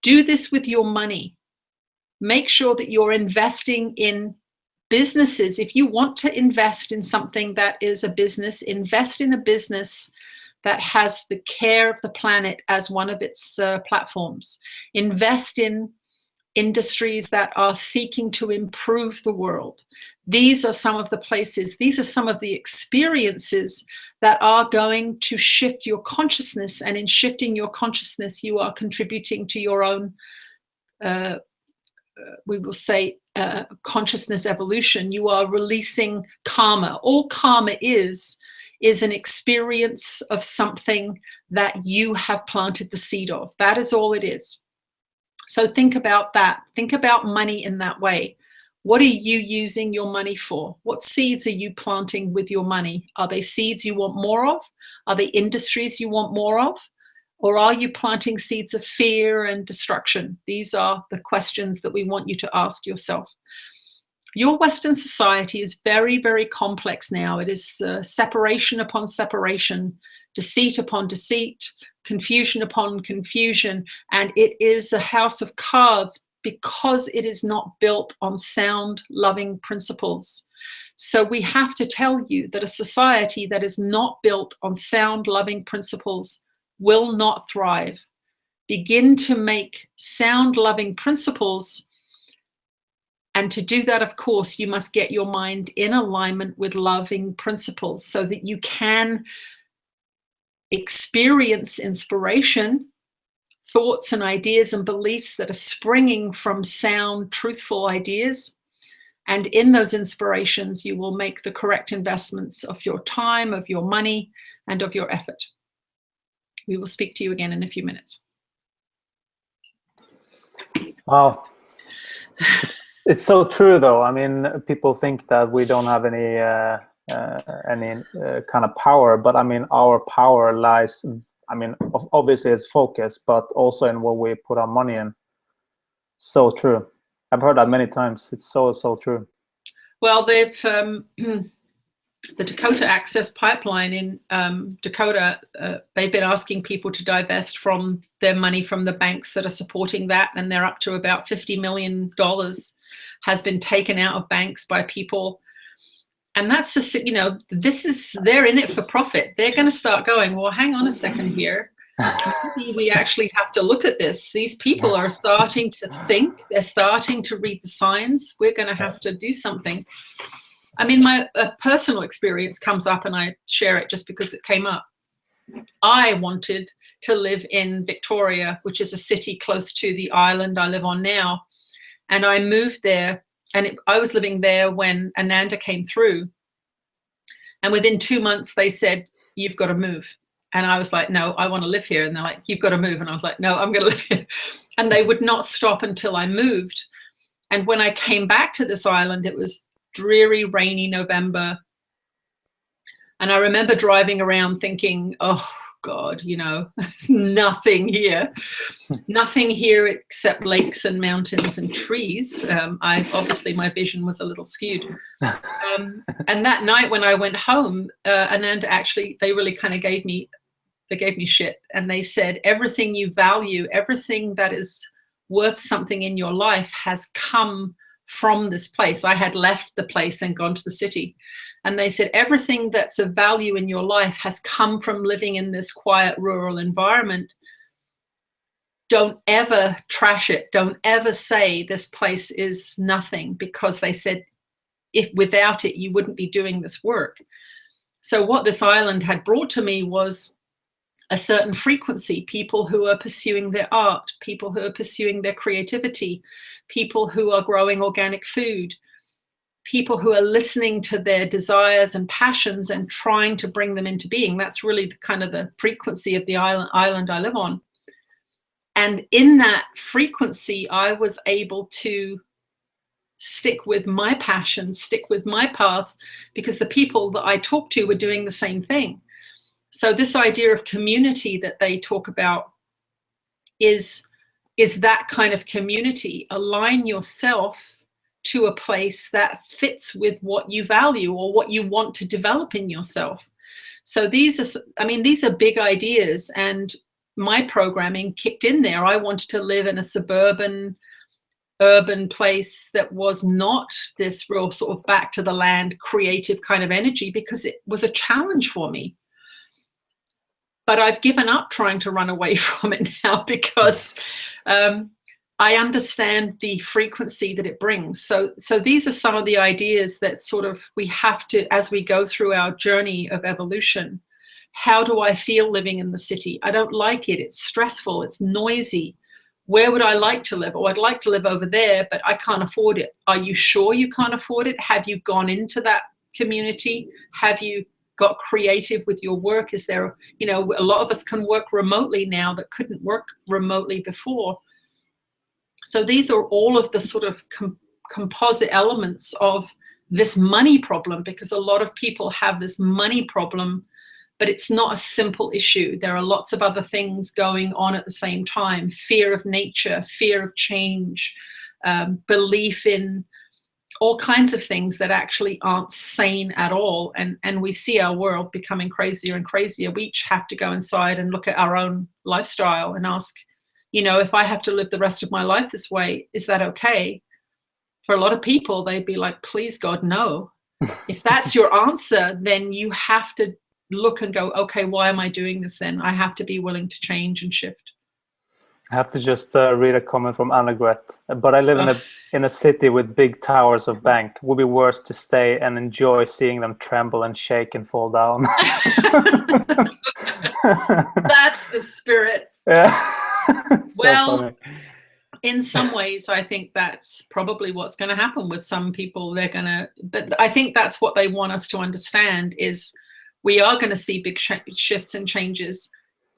Do this with your money. Make sure that you're investing in businesses. If you want to invest in something that is a business, invest in a business that has the care of the planet as one of its platforms. Invest in industries that are seeking to improve the world. These are some of the places, these are some of the experiences that are going to shift your consciousness. And in shifting your consciousness, you are contributing to your own, we will say, consciousness evolution. You are releasing karma. All karma is an experience of something that you have planted the seed of. That is all it is. So think about that. Think about money in that way. What are you using your money for? What seeds are you planting with your money? Are they seeds you want more of? Are they industries you want more of? Or are you planting seeds of fear and destruction? These are the questions that we want you to ask yourself. Your Western society is very, very complex now. It is separation upon separation, deceit upon deceit, confusion upon confusion, and it is a house of cards because it is not built on sound, loving principles. So we have to tell you that a society that is not built on sound, loving principles will not thrive. Begin to make sound, loving principles. And to do that, of course, you must get your mind in alignment with loving principles so that you can experience inspiration, thoughts and ideas and beliefs that are springing from sound, truthful ideas. And in those inspirations, you will make the correct investments of your time, of your money, and of your effort. We will speak to you again in a few minutes. Wow. It's so true, though. I mean, people think that we don't have any kind of power, but I mean, our power lies, I mean, obviously it's focus, but also in what we put our money in. So true. I've heard that many times. It's so true. Well, they've the Dakota Access Pipeline in Dakota, they've been asking people to divest from their money from the banks that are supporting that, and they're up to about $50 million has been taken out of banks by people. And that's just, you know, they're in it for profit. They're going to start going, well, hang on a second here. Maybe we actually have to look at this. These people are starting to think, they're starting to read the signs. We're going to have to do something. I mean, my personal experience comes up, and I share it just because it came up. I wanted to live in Victoria, which is a city close to the island I live on now. And I moved there, and I was living there when Ananda came through. And within 2 months, they said, you've got to move. And I was like, no, I want to live here. And they're like, you've got to move. And I was like, no, I'm going to live here. And they would not stop until I moved. And when I came back to this island, it was dreary, rainy November. And I remember driving around thinking, oh, God, you know, there's nothing here. Nothing here except lakes and mountains and trees. Obviously, my vision was a little skewed. And that night when I went home, Ananda actually, they really kind of gave me shit. And they said, everything you value, everything that is worth something in your life has come from this place. I had left the place and gone to the city. And they said, everything that's of value in your life has come from living in this quiet rural environment. Don't ever trash it. Don't ever say this place is nothing, because they said, if without it, you wouldn't be doing this work. So what this island had brought to me was a certain frequency, people who are pursuing their art, people who are pursuing their creativity, people who are growing organic food, people who are listening to their desires and passions and trying to bring them into being. That's really kind of the frequency of the island I live on. And in that frequency, I was able to stick with my passion, stick with my path, because the people that I talked to were doing the same thing. So this idea of community that they talk about is that kind of community. Align yourself to a place that fits with what you value or what you want to develop in yourself. So these are big ideas, and my programming kicked in there. I wanted to live in a suburban, urban place that was not this real sort of back to the land, creative kind of energy, because it was a challenge for me. But I've given up trying to run away from it now, because I understand the frequency that it brings. So these are some of the ideas that sort of we have to, as we go through our journey of evolution. How do I feel living in the city? I don't like it. It's stressful. It's noisy. Where would I like to live? Oh, I'd like to live over there, but I can't afford it. Are you sure you can't afford it? Have you gone into that community? Have you got creative with your work? Is there, you know, a lot of us can work remotely now that couldn't work remotely before. So these are all of the sort of composite elements of this money problem, because a lot of people have this money problem, but it's not a simple issue. There are lots of other things going on at the same time. Fear of nature, fear of change, belief in all kinds of things that actually aren't sane at all. And we see our world becoming crazier and crazier. We each have to go inside and look at our own lifestyle and ask, you know, if I have to live the rest of my life this way, is that okay? For a lot of people, they'd be like, please God, no. If that's your answer, then you have to look and go, okay, why am I doing this then? I have to be willing to change and shift. I have to just read a comment from Annegret. But I live in a city with big towers of bank. Would be worse to stay and enjoy seeing them tremble and shake and fall down. That's the spirit. Yeah. So well, funny. In some ways, I think that's probably what's going to happen with some people. But I think that's what they want us to understand is we are going to see big shifts and changes.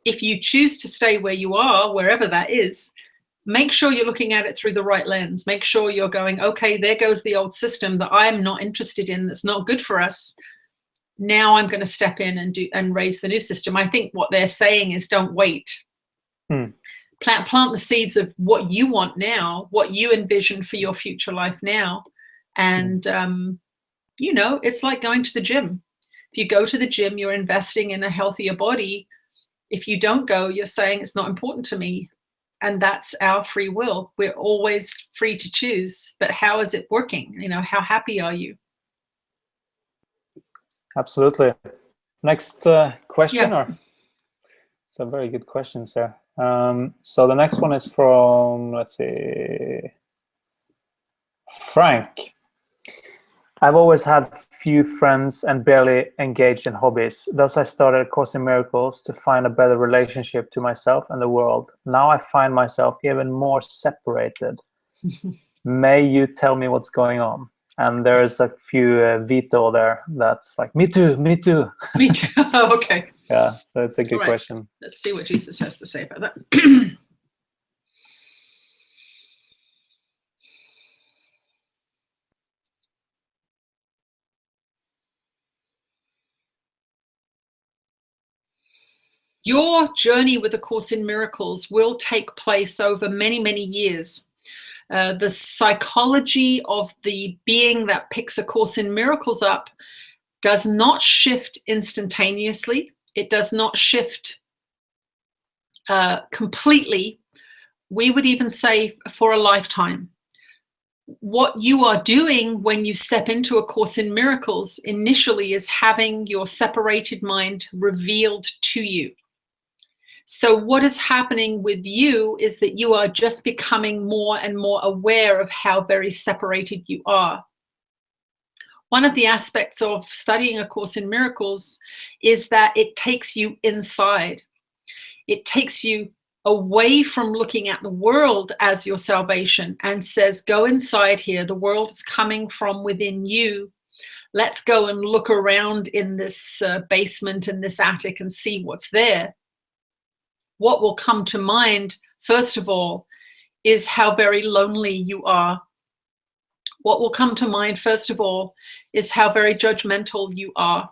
If you choose to stay where you are, wherever that is, make sure you're looking at it through the right lens. Make sure you're going, okay, there goes the old system that I'm not interested in, that's not good for us. Now I'm going to step in and raise the new system. I think what they're saying is don't wait. Plant the seeds of what you want now, what you envision for your future life now. And, it's like going to the gym. If you go to the gym, you're investing in a healthier body. If you don't go, you're saying it's not important to me. And that's our free will. We're always free to choose. But how is it working? How happy are you? Absolutely. Next question. Yeah. It's a very good question, sir. So the next one is from, let's see, Frank. I've always had few friends and barely engaged in hobbies. Thus, I started A Course in Miracles to find a better relationship to myself and the world. Now I find myself even more separated. May you tell me what's going on? And there's a few veto there that's like, me too, me too. Me too. Okay. Yeah, so it's a good question. Let's see what Jesus has to say about that. Your journey with A Course in Miracles will take place over many, many years. The psychology of the being that picks A Course in Miracles up does not shift instantaneously. It does not shift completely. We would even say for a lifetime. What you are doing when you step into A Course in Miracles initially is having your separated mind revealed to you. So what is happening with you is that you are just becoming more and more aware of how very separated you are. One of the aspects of studying A Course in Miracles is that it takes you inside. It takes you away from looking at the world as your salvation and says, go inside here. The world is coming from within you. Let's go and look around in this basement and this attic and see what's there. What will come to mind, first of all, is how very lonely you are. What will come to mind, first of all, is how very judgmental you are.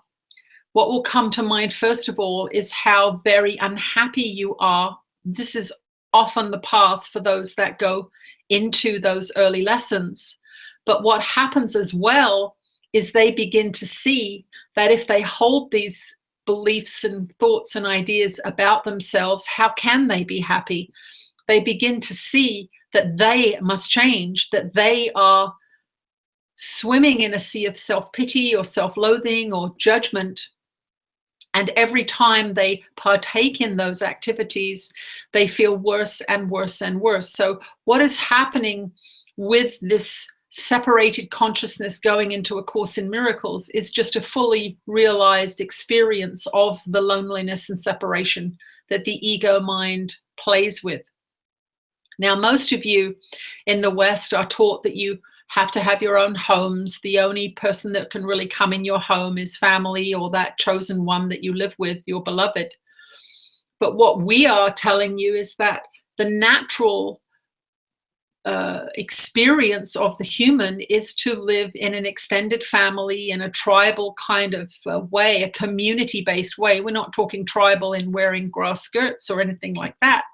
What will come to mind, first of all, is how very unhappy you are. This is often the path for those that go into those early lessons. But what happens as well is they begin to see that if they hold these beliefs and thoughts and ideas about themselves, how can they be happy? They begin to see that they must change, that they are swimming in a sea of self-pity or self-loathing or judgment. And every time they partake in those activities, they feel worse and worse and worse. So what is happening with this separated consciousness going into A Course in Miracles is just a fully realized experience of the loneliness and separation that the ego mind plays with. Now, most of you in the West are taught that you have to have your own homes. The only person that can really come in your home is family or that chosen one that you live with, your beloved. But what we are telling you is that the natural experience of the human is to live in an extended family, in a tribal kind of way, a community-based way. We're not talking tribal in wearing grass skirts or anything like that.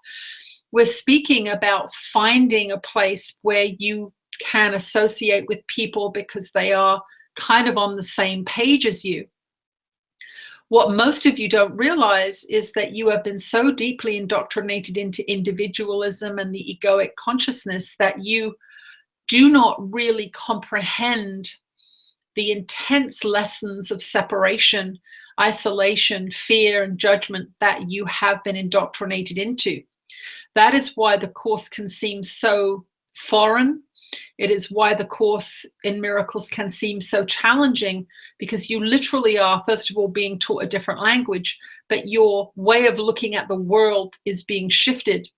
We're speaking about finding a place where you can associate with people because they are kind of on the same page as you. What most of you don't realize is that you have been so deeply indoctrinated into individualism and the egoic consciousness that you do not really comprehend the intense lessons of separation, isolation, fear, and judgment that you have been indoctrinated into. That is why the Course can seem so foreign. It is why the Course in Miracles can seem so challenging, because you literally are, first of all, being taught a different language, but your way of looking at the world is being shifted.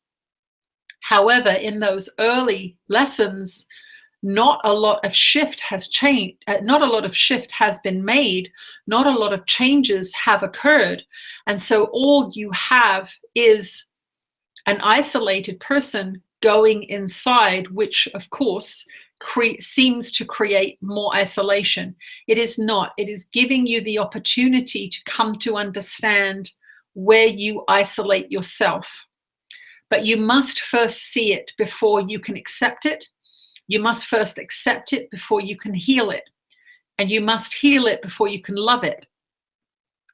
However, in those early lessons, not a lot of shift has changed, not a lot of shift has been made, not a lot of changes have occurred. And so all you have is an isolated person going inside, which of course seems to create more isolation. It is not. It is giving you the opportunity to come to understand where you isolate yourself. But you must first see it before you can accept it. You must first accept it before you can heal it. And you must heal it before you can love it.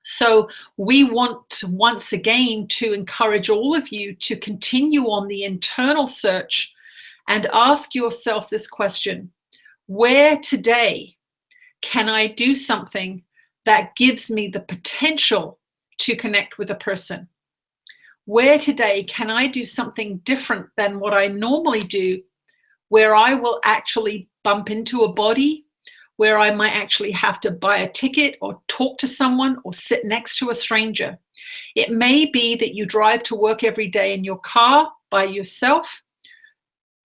So we want once again to encourage all of you to continue on the internal search and ask yourself this question: where today can I do something that gives me the potential to connect with a person? Where today can I do something different than what I normally do, where I will actually bump into a body, where I might actually have to buy a ticket or talk to someone or sit next to a stranger? It may be that you drive to work every day in your car by yourself.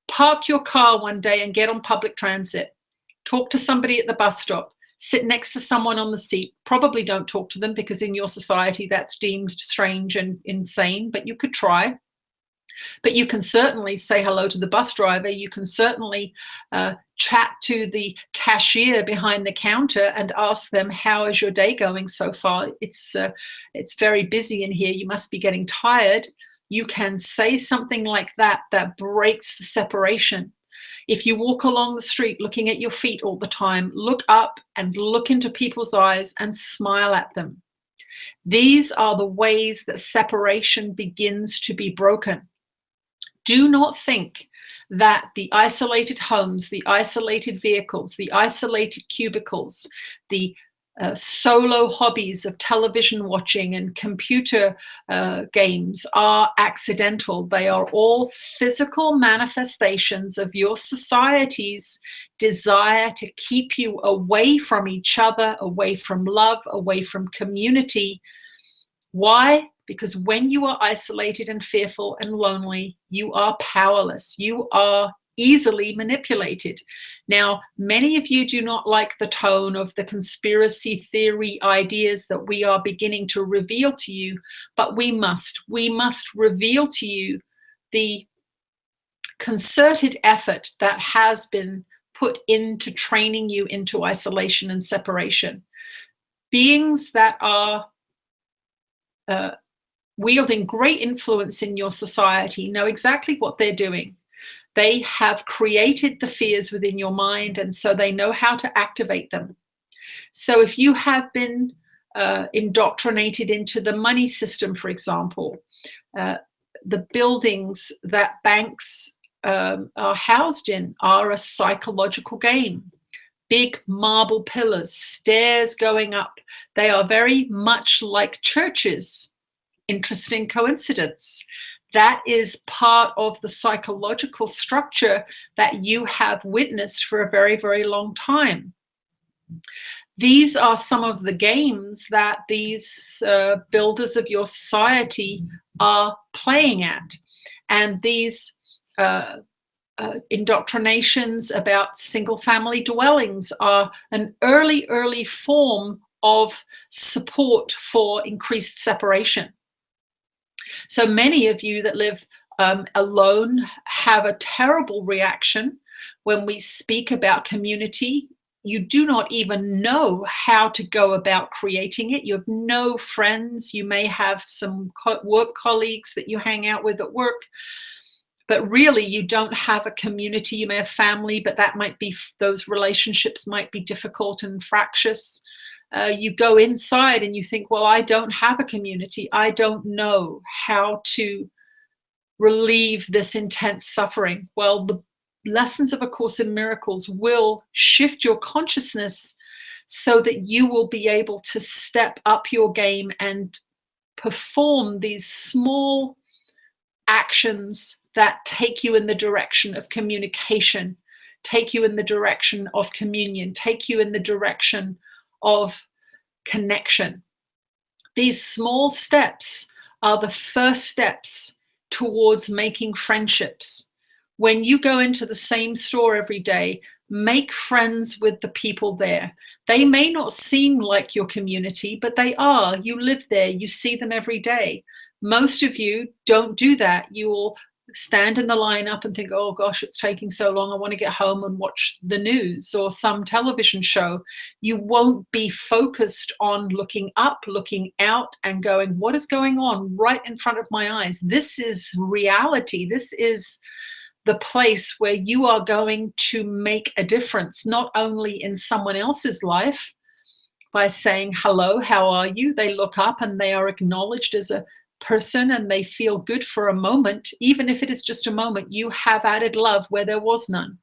Park your car one day and get on public transit. Talk to somebody at the bus stop. Sit next to someone on the seat. Probably don't talk to them, because in your society that's deemed strange and insane, but you could try. But you can certainly say hello to the bus driver. You can certainly chat to the cashier behind the counter and ask them, how is your day going so far? It's very busy in here. You must be getting tired. You can say something like that that breaks the separation. If you walk along the street looking at your feet all the time, look up and look into people's eyes and smile at them. These are the ways that separation begins to be broken. Do not think that the isolated homes, the isolated vehicles, the isolated cubicles, the solo hobbies of television watching and computer games are accidental. They are all physical manifestations of your society's desire to keep you away from each other, away from love, away from community. Why? Because when you are isolated and fearful and lonely, you are powerless. You are easily manipulated. Now, many of you do not like the tone of the conspiracy theory ideas that we are beginning to reveal to you, but we must reveal to you the concerted effort that has been put into training you into isolation and separation. Beings that are wielding great influence in your society know exactly what they're doing. They have created the fears within your mind, and so they know how to activate them. So if you have been indoctrinated into the money system, for example, the buildings that banks are housed in are a psychological game. Big marble pillars, stairs going up. They are very much like churches. Interesting coincidence. That is part of the psychological structure that you have witnessed for a very, very long time. These are some of the games that these builders of your society are playing at. And these indoctrinations about single-family dwellings are an early form of support for increased separation. So many of you that live alone have a terrible reaction when we speak about community. You do not even know how to go about creating it. You have no friends. You may have some work colleagues that you hang out with at work, but really you don't have a community. You may have family, but that might be, those relationships might be difficult and fractious. You go inside and you think, well, I don't have a community. I don't know how to relieve this intense suffering. Well, the lessons of A Course in Miracles will shift your consciousness so that you will be able to step up your game and perform these small actions that take you in the direction of communication, take you in the direction of communion, take you in the direction of connection. These small steps are the first steps towards making friendships. When you go into the same store every day, make friends with the people there. They may not seem like your community, but they are. You live there, you see them every day. Most of you don't do that. You will stand in the lineup and think, oh gosh, it's taking so long. I want to get home and watch the news or some television show. You won't be focused on looking up, looking out and going, what is going on right in front of my eyes? This is reality. This is the place where you are going to make a difference, not only in someone else's life by saying, hello, how are you? They look up and they are acknowledged as a person and they feel good for a moment. Even if it is just a moment, you have added love where there was none.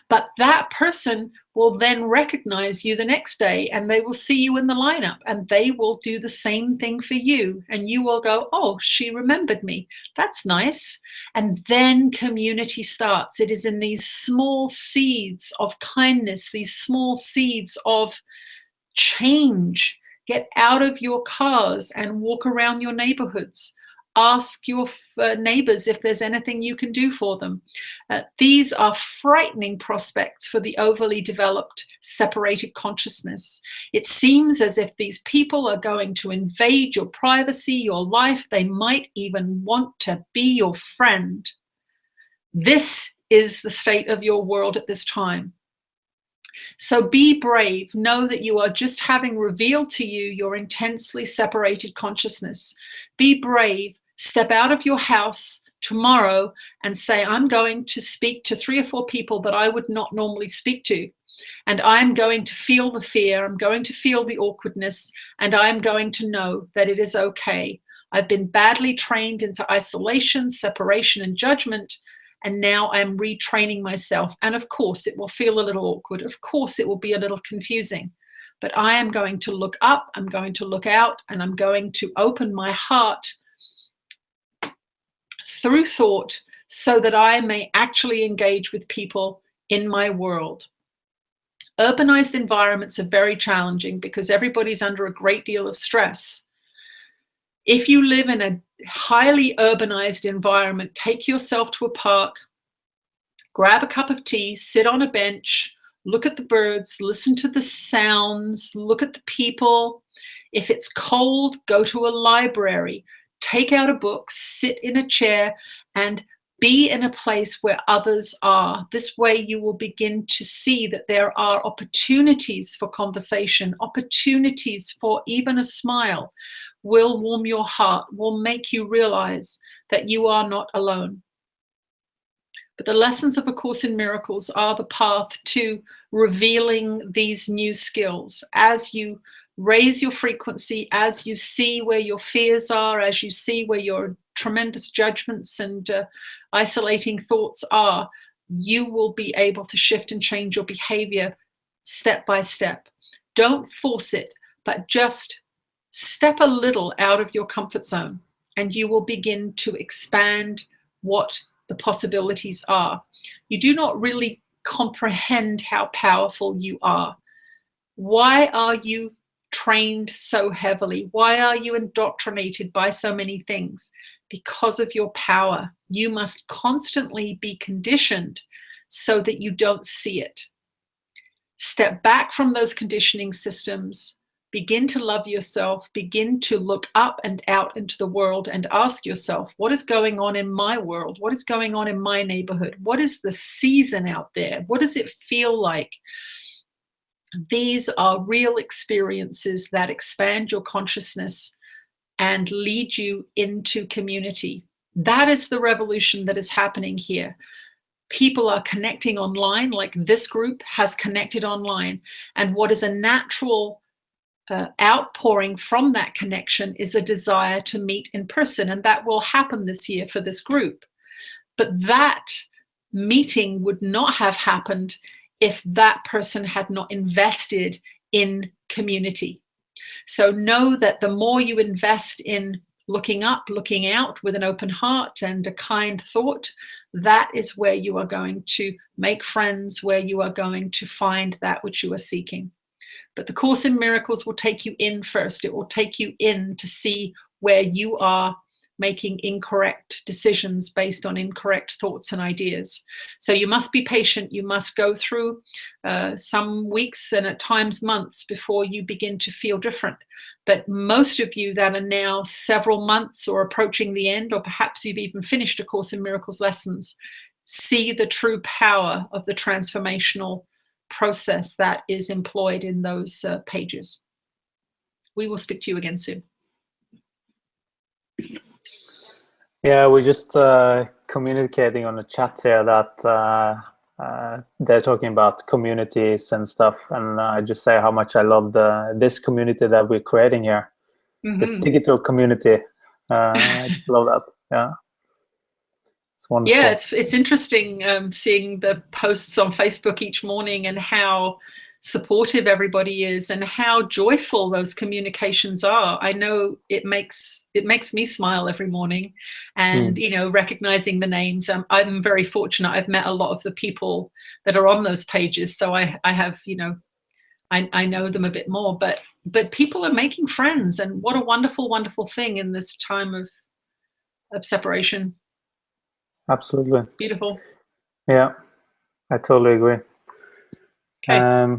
But that person will then recognize you the next day and they will see you in the lineup and they will do the same thing for you. And you will go, oh, she remembered me. That's nice. And then community starts. It is in these small seeds of kindness, these small seeds of change. Get out of your cars and walk around your neighborhoods. Ask your neighbors if there's anything you can do for them. These are frightening prospects for the overly developed, separated consciousness. It seems as if these people are going to invade your privacy, your life. They might even want to be your friend. This is the state of your world at this time. So be brave. Know that you are just having revealed to you your intensely separated consciousness. Be brave. Step out of your house tomorrow and say, I'm going to speak to 3 or 4 people that I would not normally speak to. And I'm going to feel the fear. I'm going to feel the awkwardness. And I'm going to know that it is okay. I've been badly trained into isolation, separation, and judgment. And now I'm retraining myself. And of course, it will feel a little awkward. Of course, it will be a little confusing. But I am going to look up, I'm going to look out, and I'm going to open my heart through thought so that I may actually engage with people in my world. Urbanized environments are very challenging because everybody's under a great deal of stress. If you live in a highly urbanized environment, take yourself to a park, grab a cup of tea, sit on a bench, look at the birds, listen to the sounds, look at the people. If it's cold, go to a library, take out a book, sit in a chair, and be in a place where others are. This way you will begin to see that there are opportunities for conversation, opportunities for even a smile will warm your heart, will make you realize that you are not alone. But the lessons of A Course in Miracles are the path to revealing these new skills. As you raise your frequency, as you see where your fears are, as you see where your tremendous judgments and isolating thoughts are, you will be able to shift and change your behavior step by step. Don't force it, but just step a little out of your comfort zone and you will begin to expand what the possibilities are. You do not really comprehend how powerful you are. Why are you trained so heavily? Why are you indoctrinated by so many things? Because of your power. You must constantly be conditioned so that you don't see it. Step back from those conditioning systems. Begin to love yourself, begin to look up and out into the world and ask yourself, what is going on in my world? What is going on in my neighborhood? What is the season out there? What does it feel like? These are real experiences that expand your consciousness and lead you into community. That is the revolution that is happening here. People are connecting online, like this group has connected online. And what is a natural outpouring from that connection is a desire to meet in person, and that will happen this year for this group. But that meeting would not have happened if that person had not invested in community. So know that the more you invest in looking up, looking out with an open heart and a kind thought, that is where you are going to make friends, where you are going to find that which you are seeking. But the Course in Miracles will take you in first. It will take you in to see where you are making incorrect decisions based on incorrect thoughts and ideas. So you must be patient. You must go through some weeks and at times months before you begin to feel different. But most of you that are now several months or approaching the end, or perhaps you've even finished A Course in Miracles lessons, see the true power of the transformational process that is employed in those pages. We will speak to you again soon. Yeah, we're just communicating on the chat here that they're talking about communities and stuff, and I just say how much I love this community that we're creating here, this digital community. I love that. Yeah, it's wonderful. Yeah, it's interesting seeing the posts on Facebook each morning and how supportive everybody is and how joyful those communications are. I know it makes me smile every morning, and you know, recognizing the names. I'm very fortunate. I've met a lot of the people that are on those pages, so I have, you know, I know them a bit more. But people are making friends, and what a wonderful, wonderful thing in this time of separation. Absolutely. Beautiful. Yeah, I totally agree. Okay.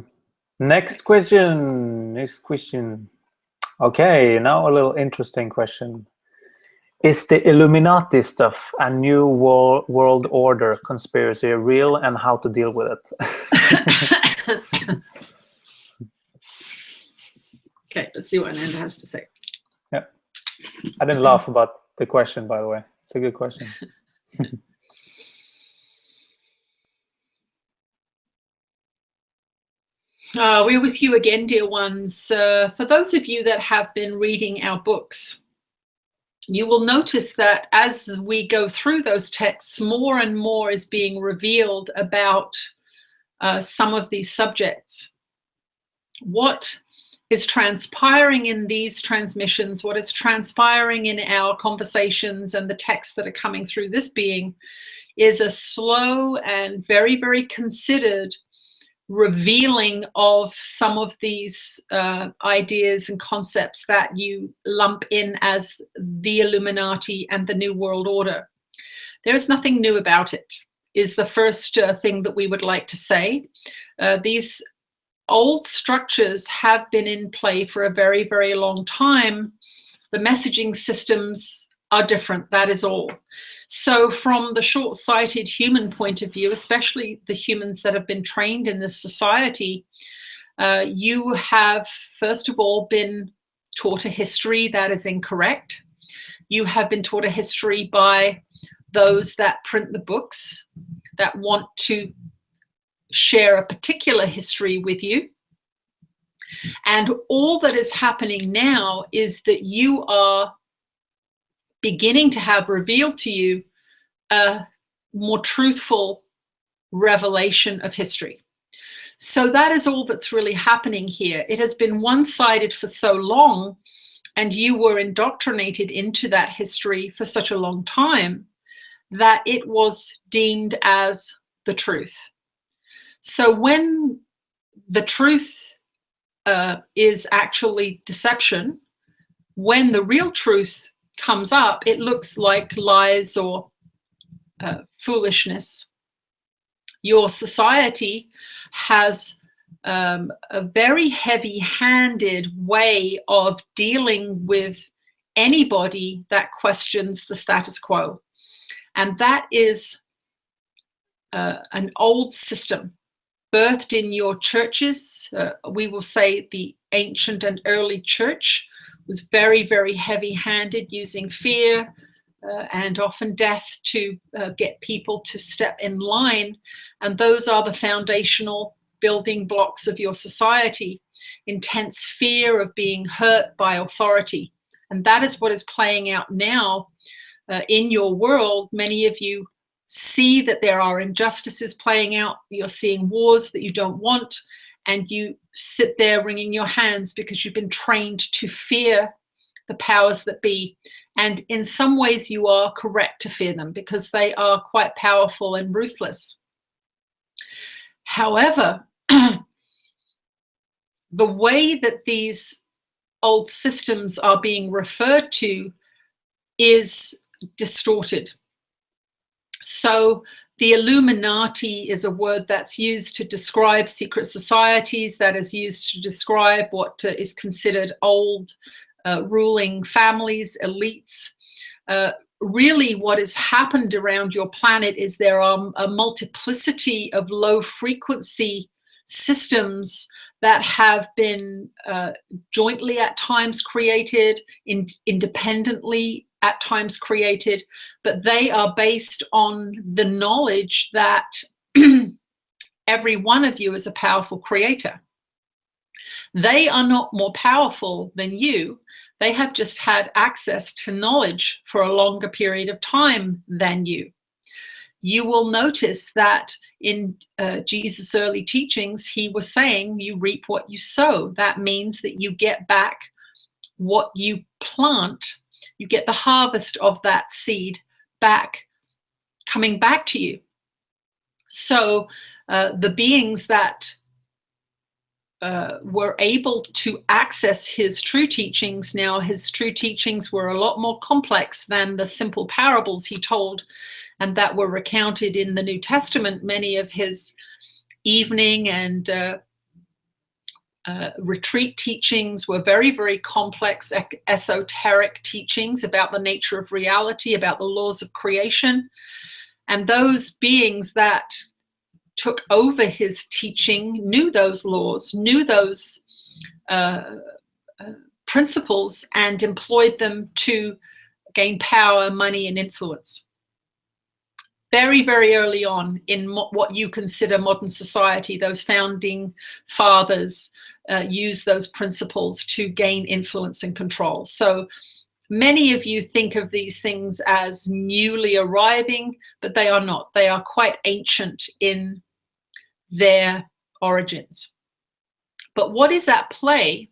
Next question. Okay, now a little interesting question. Is the Illuminati stuff a new world order conspiracy real, and how to deal with it? Okay, let's see what Ananda has to say. Yeah, I didn't laugh about the question, by the way. It's a good question. We're with you again, dear ones. For those of you that have been reading our books, you will notice that as we go through those texts, more and more is being revealed about some of these subjects. What is transpiring in these transmissions, what is transpiring in our conversations and the texts that are coming through this being, is a slow and very, very considered revealing of some of these ideas and concepts that you lump in as the Illuminati and the New World Order. There is nothing new about it, is the first thing that we would like to say. These old structures have been in play for a very, very long time. The messaging systems are different, that is all. So from the short-sighted human point of view, especially the humans that have been trained in this society, you have, first of all, been taught a history that is incorrect. You have been taught a history by those that print the books, that want to share a particular history with you. And all that is happening now is that you are beginning to have revealed to you a more truthful revelation of history. So that is all that's really happening here. It has been one-sided for so long, and you were indoctrinated into that history for such a long time that it was deemed as the truth. So when the truth is actually deception, when the real truth comes up, it looks like lies or foolishness. Your society has a very heavy-handed way of dealing with anybody that questions the status quo. And that is an old system birthed in your churches. We will say the ancient and early church was very, very heavy-handed, using fear and often death to get people to step in line. And those are the foundational building blocks of your society. Intense fear of being hurt by authority. And that is what is playing out now in your world. Many of you see that there are injustices playing out. You're seeing wars that you don't want, and you sit there wringing your hands because you've been trained to fear the powers that be, And in some ways, you are correct to fear them because they are quite powerful and ruthless. However, the way that these old systems are being referred to is distorted. So the Illuminati is a word that's used to describe secret societies, that is used to describe what is considered old ruling families, elites. Really what has happened around your planet is there are a multiplicity of low frequency systems that have been jointly at times created, independently at times created, but they are based on the knowledge that every one of you is a powerful creator. They are not more powerful than you. They have just had access to knowledge for a longer period of time than you. You will notice that in Jesus' early teachings, he was saying, you reap what you sow. That means that you get back what you plant. You get the harvest of that seed back, coming back to you. So the beings that were able to access his true teachings. Now, his true teachings were a lot more complex than the simple parables he told and that were recounted in the New Testament. Many of his evening and retreat teachings were very, very complex, esoteric teachings about the nature of reality, about the laws of creation. And those beings that took over his teaching knew those laws, knew those principles, and employed them to gain power, money, and influence. Very, very early on in what you consider modern society, those founding fathers used those principles to gain influence and control. So many of you think of these things as newly arriving, but they are not. They are quite ancient in their origins. But what is at play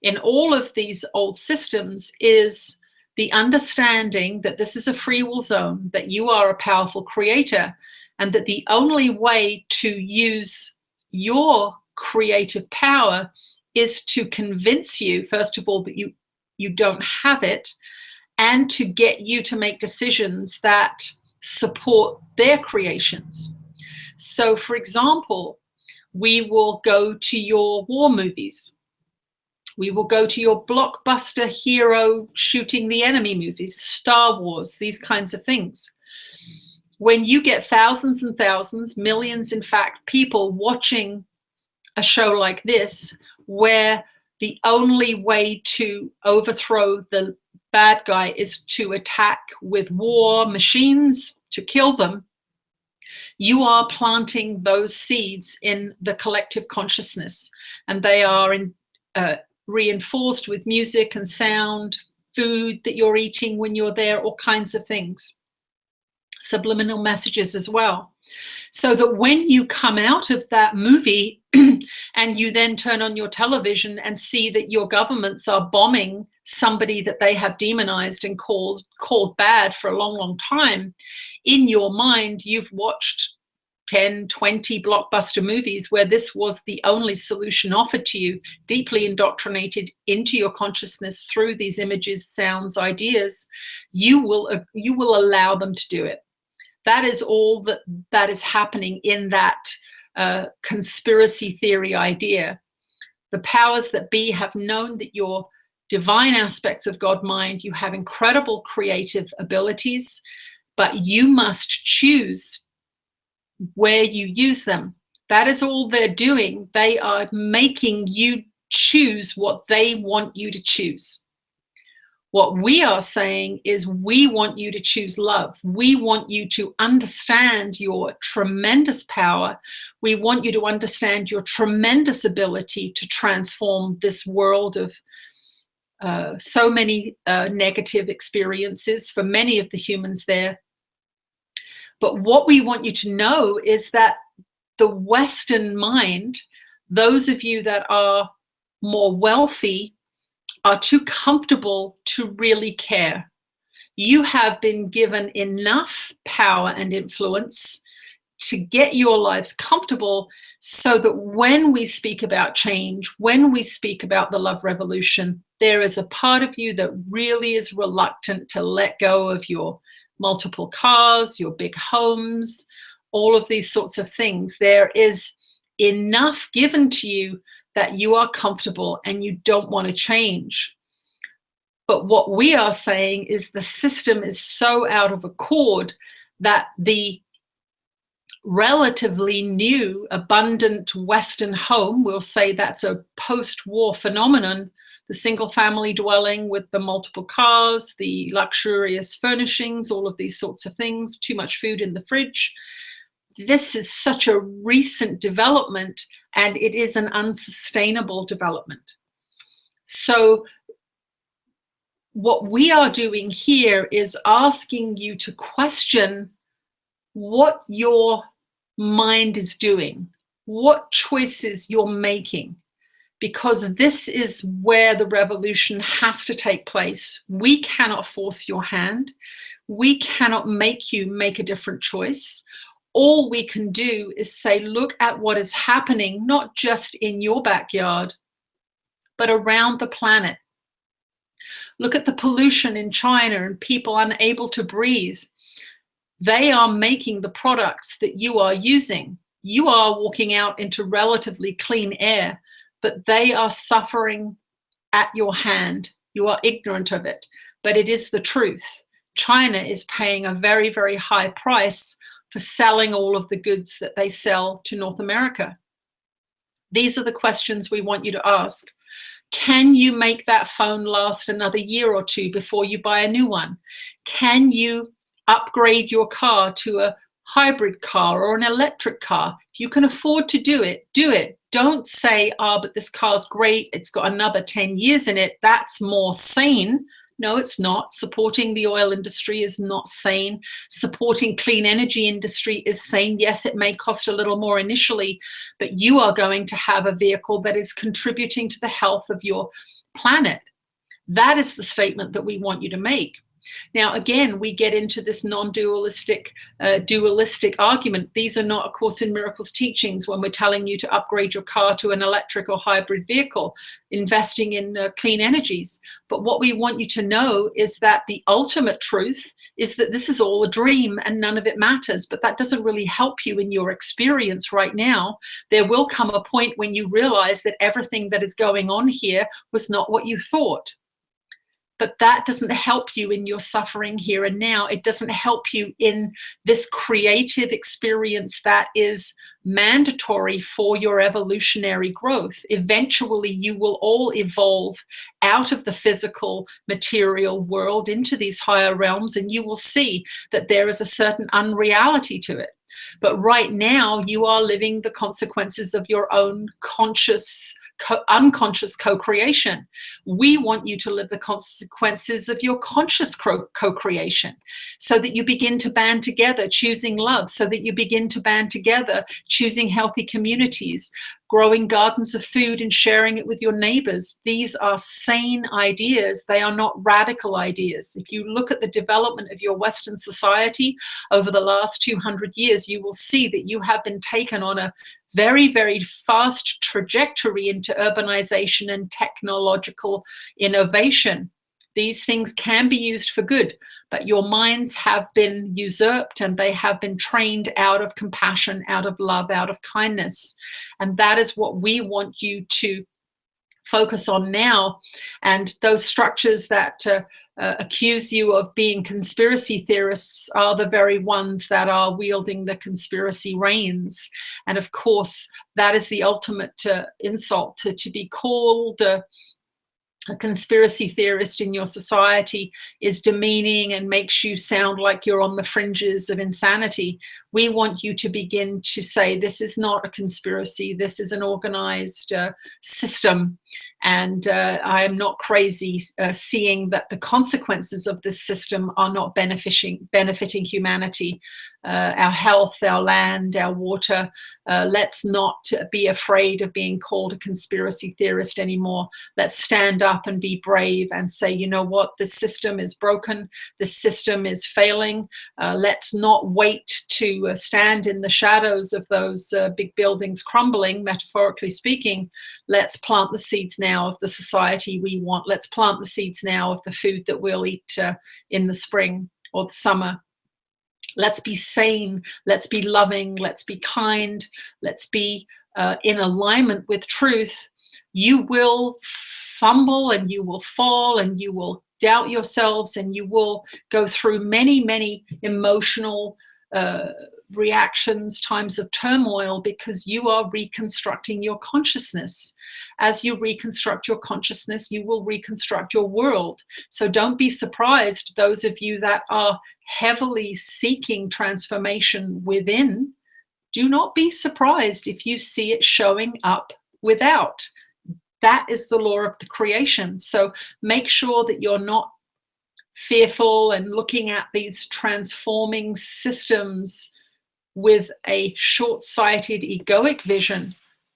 in all of these old systems is the understanding that this is a free will zone, that you are a powerful creator, and that the only way to use your creative power is to convince you, first of all, that you don't have it, and to get you to make decisions that support their creations. So, for example, we will go to your war movies. We will go to your blockbuster hero shooting the enemy movies, Star Wars, these kinds of things. When you get thousands and thousands, millions, in fact, people watching a show like this, where the only way to overthrow the bad guy is to attack with war machines to kill them, you are planting those seeds in the collective consciousness, and they are reinforced with music and sound, food that you're eating when you're there, all kinds of things. Subliminal messages as well. So that when you come out of that movie and you then turn on your television and see that your governments are bombing somebody that they have demonized and called bad for a long, long time, in your mind, you've watched 10, 20 blockbuster movies where this was the only solution offered to you, deeply indoctrinated into your consciousness through these images, sounds, ideas. You will allow them to do it. That is all that is happening in that conspiracy theory idea. The powers that be have known that you're divine aspects of God mind, you have incredible creative abilities, but you must choose where you use them. That is all they're doing. They are making you choose what they want you to choose. What we are saying is we want you to choose love. We want you to understand your tremendous power. We want you to understand your tremendous ability to transform this world of so many negative experiences for many of the humans there. But what we want you to know is that the Western mind, those of you that are more wealthy, are too comfortable to really care. You have been given enough power and influence to get your lives comfortable so that when we speak about change, when we speak about the love revolution, there is a part of you that really is reluctant to let go of your multiple cars, your big homes, all of these sorts of things. There is enough given to you that you are comfortable and you don't want to change. But what we are saying is the system is so out of accord that the relatively new, abundant Western home, we'll say that's a post-war phenomenon, the single family dwelling with the multiple cars, the luxurious furnishings, all of these sorts of things, too much food in the fridge. This is such a recent development, and it is an unsustainable development. So what we are doing here is asking you to question what your mind is doing, what choices you're making, because this is where the revolution has to take place. We cannot force your hand. We cannot make you make a different choice. All we can do is say, look at what is happening, not just in your backyard, but around the planet. Look at the pollution in China and people unable to breathe. They are making the products that you are using. You are walking out into relatively clean air, but they are suffering at your hand. You are ignorant of it, but it is the truth. China is paying a very, very high price for selling all of the goods that they sell to North America. These are the questions we want you to ask. Can you make that phone last another year or two before you buy a new one? Can you upgrade your car to a hybrid car or an electric car? If you can afford to do it, do it. Don't say, but this car's great, it's got another 10 years in it, that's more sane. No, it's not. Supporting the oil industry is not sane. Supporting clean energy industry is sane. Yes, it may cost a little more initially, but you are going to have a vehicle that is contributing to the health of your planet. That is the statement that we want you to make. Now, again, we get into this non-dualistic, dualistic argument. These are not A Course in Miracles teachings when we're telling you to upgrade your car to an electric or hybrid vehicle, investing in clean energies. But what we want you to know is that the ultimate truth is that this is all a dream and none of it matters. But that doesn't really help you in your experience right now. There will come a point when you realize that everything that is going on here was not what you thought. But that doesn't help you in your suffering here and now. It doesn't help you in this creative experience that is mandatory for your evolutionary growth. Eventually, you will all evolve out of the physical material world into these higher realms, and you will see that there is a certain unreality to it. But right now, you are living the consequences of your own unconscious co-creation. We want you to live the consequences of your conscious co-creation, so that you begin to band together, choosing love, so that you begin to band together, choosing healthy communities, growing gardens of food and sharing it with your neighbors. These are sane ideas. They are not radical ideas. If you look at the development of your Western society over the last 200 years, you will see that you have been taken on a very, very fast trajectory into urbanization and technological innovation. These things can be used for good, but your minds have been usurped and they have been trained out of compassion, out of love, out of kindness. And that is what we want you to focus on now. And those structures that accuse you of being conspiracy theorists are the very ones that are wielding the conspiracy reins. And of course, that is the ultimate insult to be called a conspiracy theorist in your society is demeaning and makes you sound like you're on the fringes of insanity. We want you to begin to say, this is not a conspiracy, this is an organized system. And I am not crazy seeing that the consequences of this system are not benefiting humanity. our health, our land, our water. Let's not be afraid of being called a conspiracy theorist anymore. Let's stand up and be brave and say, you know what, this system is broken. This system is failing. Let's not wait to stand in the shadows of those big buildings crumbling, metaphorically speaking. Let's plant the seeds now of the society we want. Let's plant the seeds now of the food that we'll eat in the spring or the summer. Let's be sane. Let's be loving. Let's be kind. Let's be in alignment with truth. You will fumble and you will fall and you will doubt yourselves and you will go through many, many emotional reactions, times of turmoil, because you are reconstructing your consciousness. As you reconstruct your consciousness, you will reconstruct your world. So don't be surprised, those of you that are heavily seeking transformation within, do not be surprised if you see it showing up without. That is the law of the creation. So make sure that you're not fearful and looking at these transforming systems with a short-sighted egoic vision,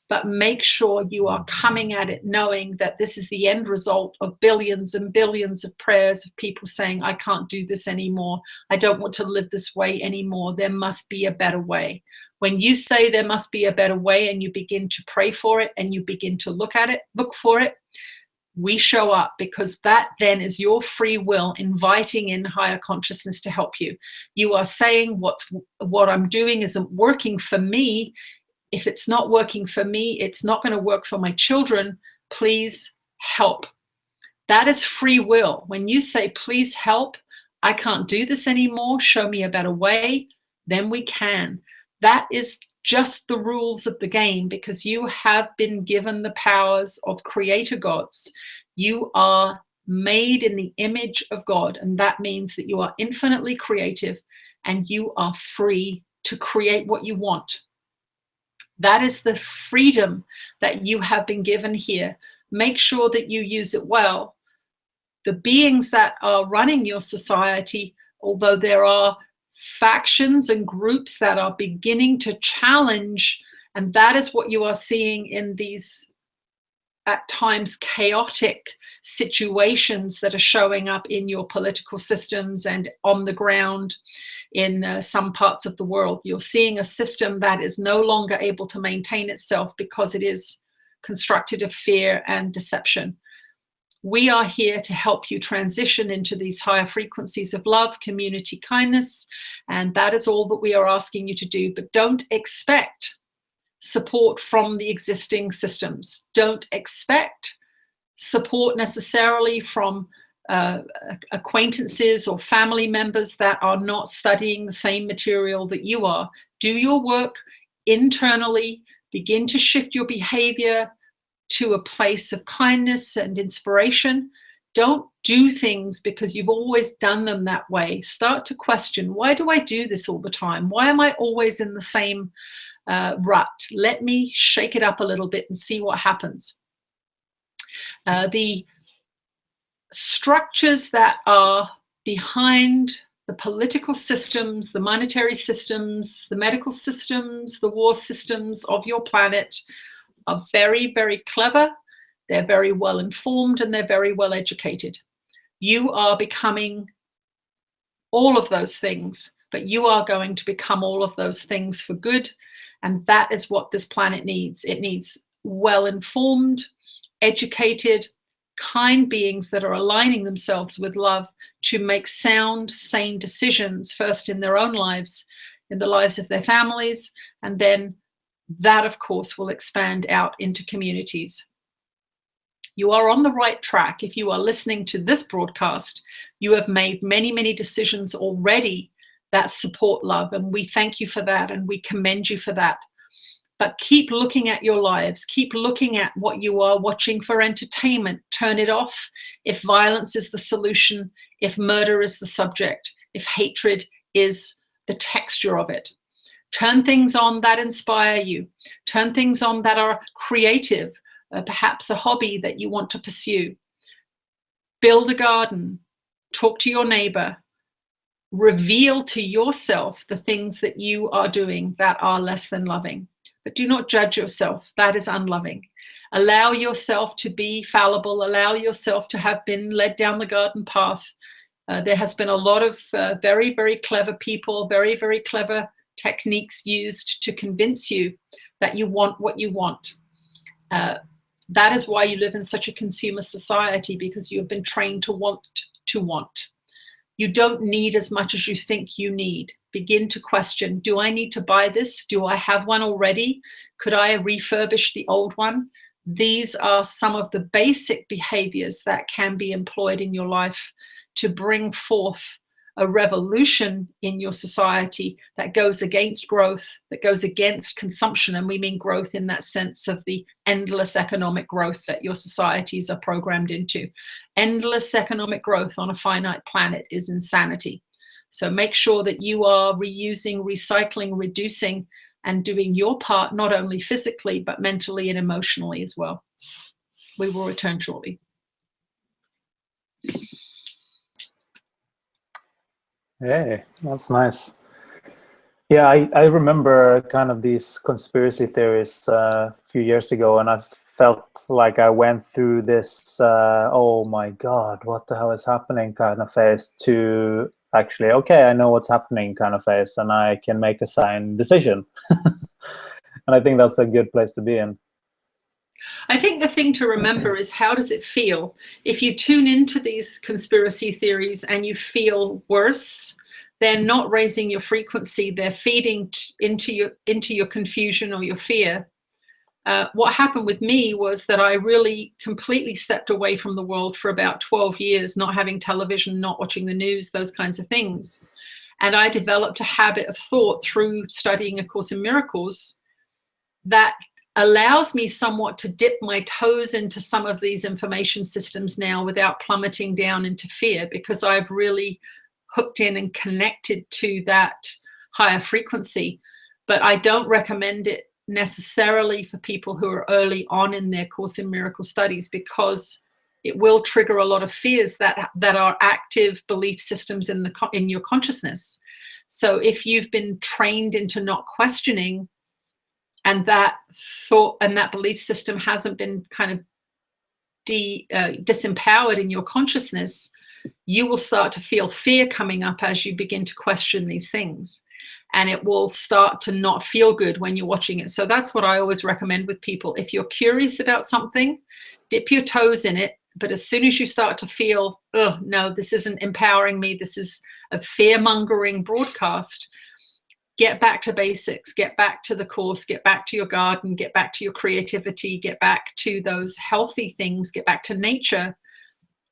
but make sure you are coming at it knowing that this is the end result of billions and billions of prayers of people saying, I can't do this anymore. I don't want to live this way anymore. There must be a better way. When you say there must be a better way and you begin to pray for it and you begin to look for it, we show up, because that then is your free will inviting in higher consciousness to help you. You are saying what I'm doing isn't working for me. If it's not working for me, it's not going to work for my children. Please help. That is free will. When you say, please help, I can't do this anymore, show me a better way, then we can. That is just the rules of the game, because you have been given the powers of creator gods. You are made in the image of God, and that means that you are infinitely creative and you are free to create what you want. That is the freedom that you have been given here. Make sure that you use it well. The beings that are running your society, although there are factions and groups that are beginning to challenge, and that is what you are seeing in these at times chaotic situations that are showing up in your political systems and on the ground in some parts of the world. You're seeing a system that is no longer able to maintain itself because it is constructed of fear and deception. We are here to help you transition into these higher frequencies of love, community, kindness, and that is all that we are asking you to do. But don't expect support from the existing systems. Don't expect support necessarily from acquaintances or family members that are not studying the same material that you are. Do your work internally, begin to shift your behavior to a place of kindness and inspiration. Don't do things because you've always done them that way. Start to question, why do I do this all the time? Why am I always in the same rut? Let me shake it up a little bit and see what happens. The structures that are behind the political systems, the monetary systems, the medical systems, the war systems of your planet are very, very clever. They're very well informed and they're very well educated. You are becoming all of those things, but you are going to become all of those things for good. And that is what this planet needs. It needs well-informed, educated, kind beings that are aligning themselves with love to make sound, sane decisions, first in their own lives, in the lives of their families, and then that, of course, will expand out into communities. You are on the right track. If you are listening to this broadcast, you have made many, many decisions already that support love, and we thank you for that and we commend you for that. But keep looking at your lives. Keep looking at what you are watching for entertainment. Turn it off if violence is the solution, if murder is the subject, if hatred is the texture of it. Turn things on that inspire you. Turn things on that are creative, perhaps a hobby that you want to pursue. Build a garden. Talk to your neighbor. reveal to yourself the things that you are doing that are less than loving. But do not judge yourself. That is unloving. Allow yourself to be fallible. Allow yourself to have been led down the garden path. There has been a lot of very, very clever people, very, very clever techniques used to convince you that you want what you want. That is why you live in such a consumer society, because you have been trained to want to want. You don't need as much as you think you need. Begin to question, do I need to buy this? Do I have one already? Could I refurbish the old one? These are some of the basic behaviors that can be employed in your life to bring forth a revolution in your society that goes against growth, that goes against consumption. And we mean growth in that sense of the endless economic growth that your societies are programmed into. Endless economic growth on a finite planet is insanity. So make sure that you are reusing, recycling, reducing, and doing your part, not only physically, but mentally and emotionally as well. We will return shortly. Hey, that's nice. Yeah, I remember kind of these conspiracy theories a few years ago, and I felt like I went through this, oh my God, what the hell is happening kind of phase, to actually, okay, I know what's happening kind of phase, and I can make a sound decision. And I think that's a good place to be in. I think the thing to remember is, how does it feel? If you tune into these conspiracy theories and you feel worse, they're not raising your frequency. They're feeding into your confusion or your fear. What happened with me was that I really completely stepped away from the world for about 12 years, not having television, not watching the news, those kinds of things. And I developed a habit of thought through studying A Course in Miracles that allows me somewhat to dip my toes into some of these information systems now without plummeting down into fear, because I've really hooked in and connected to that higher frequency. But I don't recommend it necessarily for people who are early on in their Course in Miracles studies, because it will trigger a lot of fears that are active belief systems in your consciousness. So if you've been trained into not questioning, and that thought and that belief system hasn't been kind of disempowered in your consciousness, you will start to feel fear coming up as you begin to question these things. And it will start to not feel good when you're watching it. So that's what I always recommend with people. If you're curious about something, dip your toes in it. But as soon as you start to feel, oh, no, this isn't empowering me, this is a fear-mongering broadcast, get back to basics, get back to the Course, get back to your garden, get back to your creativity, get back to those healthy things, get back to nature.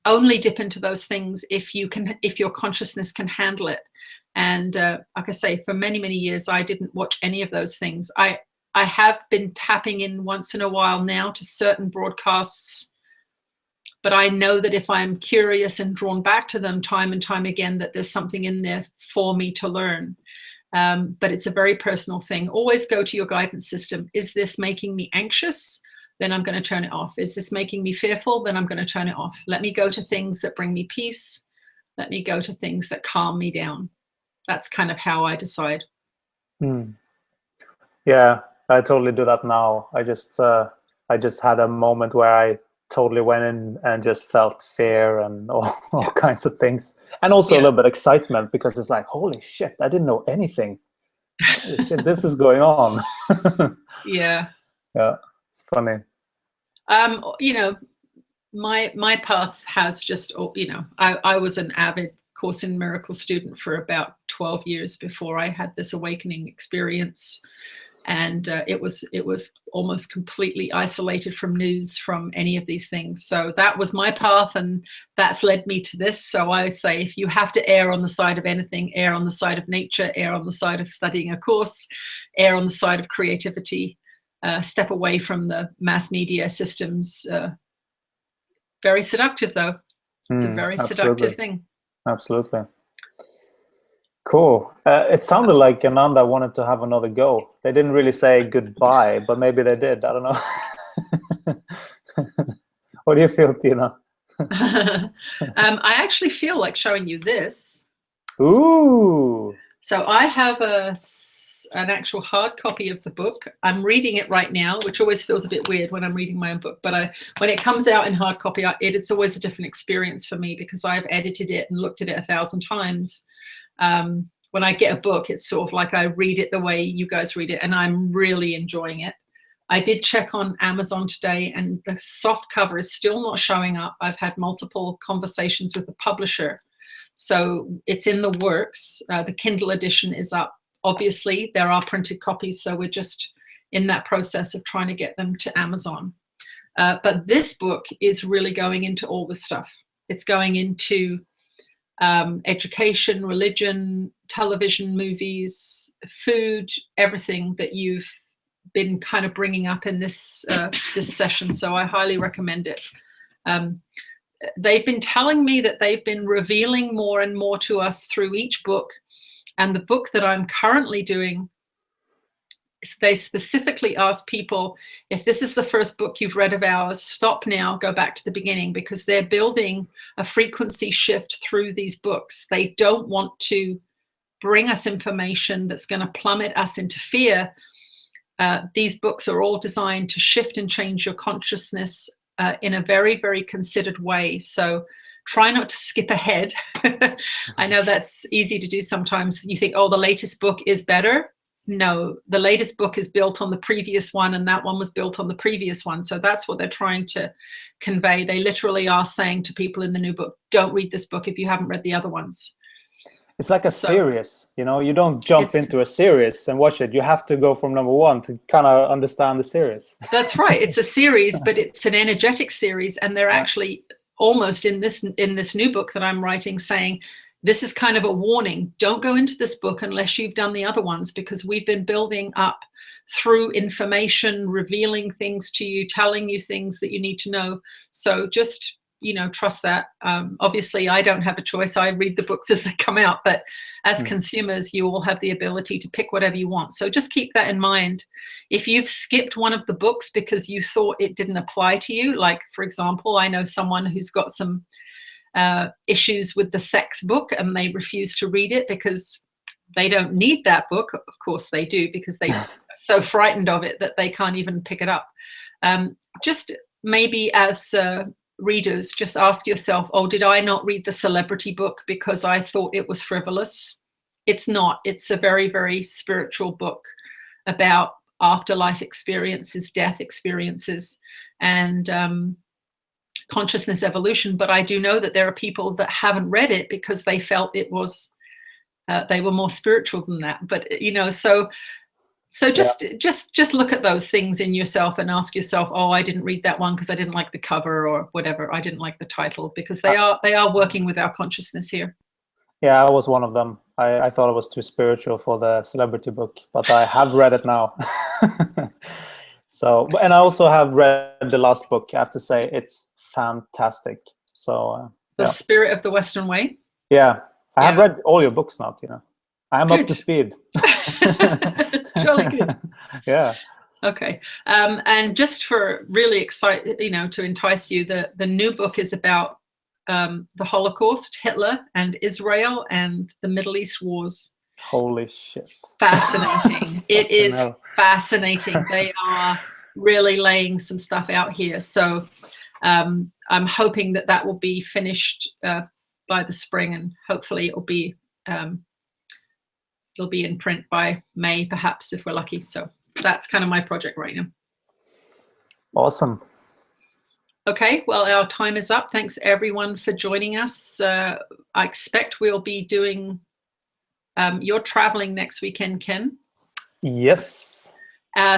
Only dip into those things if your consciousness can handle it. And like I say, for many, many years, I didn't watch any of those things. I have been tapping in once in a while now to certain broadcasts, but I know that if I'm curious and drawn back to them time and time again, that there's something in there for me to learn. But it's a very personal thing. Always go to your guidance system. Is this making me anxious? Then I'm going to turn it off. Is this making me fearful? Then I'm going to turn it off. Let me go to things that bring me peace. Let me go to things that calm me down. That's kind of how I decide. Yeah, I totally do that now. I just had a moment where I totally went in and just felt fear and all kinds of things, and also a little bit excitement, because it's like, holy shit, I didn't know anything. Holy shit, this is going on. Yeah, it's funny. You know, my path has just, you know, I was an avid Course in Miracles student for about 12 years before I had this awakening experience. And it was almost completely isolated from news, from any of these things. So that was my path, and that's led me to this. So I say, if you have to err on the side of anything, err on the side of nature, err on the side of studying a course, err on the side of creativity, step away from the mass media systems. Very seductive, though. It's a very seductive thing. Absolutely. Cool. It sounded like Ananda wanted to have another go. They didn't really say goodbye, but maybe they did. I don't know. What do you feel, Tina? I actually feel like showing you this. Ooh. So I have an actual hard copy of the book. I'm reading it right now, which always feels a bit weird when I'm reading my own book. But when it comes out in hard copy, it's always a different experience for me because I've edited it and looked at it 1,000 times. When I get a book, it's sort of like I read it the way you guys read it, and I'm really enjoying it. I did check on Amazon today, and the soft cover is still not showing up. I've had multiple conversations with the publisher. So it's in the works. The Kindle edition is up. Obviously, there are printed copies, so we're just in that process of trying to get them to Amazon. But this book is really going into all this stuff. It's going into education, religion, television, movies, food, everything that you've been kind of bringing up in this this session. So I highly recommend it. They've been telling me that they've been revealing more and more to us through each book. And the book that I'm currently doing, they specifically ask people, if this is the first book you've read of ours, stop now, go back to the beginning, because they're building a frequency shift through these books. They don't want to bring us information that's going to plummet us into fear. These books are all designed to shift and change your consciousness in a very, very considered way. So try not to skip ahead. I know that's easy to do sometimes. You think, oh, the latest book is better. No, the latest book is built on the previous one, and that one was built on the previous one. So that's what they're trying to convey. They literally are saying to people in the new book, don't read this book if you haven't read the other ones. It's like a series, you know, you don't jump into a series and watch it. You have to go from number one to kind of understand the series. That's right. It's a series, but it's an energetic series. And they're actually almost in this new book that I'm writing saying, this is kind of a warning. Don't go into this book unless you've done the other ones, because we've been building up through information, revealing things to you, telling you things that you need to know. So just, you know, trust that. Obviously, I don't have a choice. I read the books as they come out, but as consumers, you all have the ability to pick whatever you want. So just keep that in mind. If you've skipped one of the books because you thought it didn't apply to you, like, for example, I know someone who's got some issues with the sex book and they refuse to read it because they don't need that book. Of course they do, because they're so frightened of it that they can't even pick it up. Just maybe as readers, just ask yourself, oh, did I not read the celebrity book because I thought it was frivolous? It's not. It's a very, very spiritual book about afterlife experiences, death experiences, and consciousness evolution. But I do know that there are people that haven't read it because they felt it was, they were more spiritual than that. But, you know, so just look at those things in yourself and ask yourself, oh, I didn't read that one because I didn't like the cover or whatever. I didn't like the title, because they are working with our consciousness here. Yeah, I was one of them. I thought it was too spiritual for the celebrity book, but I have read it now. So, and I also have read the last book. I have to say, it's fantastic. So The Spirit of the Western Way. Yeah, I have read all your books now, Tina. I'm Good. up to speed. Jolly good. Yeah. Okay. And just for really to entice you, the new book is about the Holocaust, Hitler and Israel and the Middle East wars. Holy shit. Fascinating. It is fascinating. They are really laying some stuff out here. So I'm hoping that will be finished by the spring, and hopefully it'll be in print by May, perhaps, if we're lucky. So that's kind of my project right now. Awesome. Okay, well, our time is up. Thanks everyone for joining us. I expect we'll be doing, you're traveling next weekend, Ken? Yes.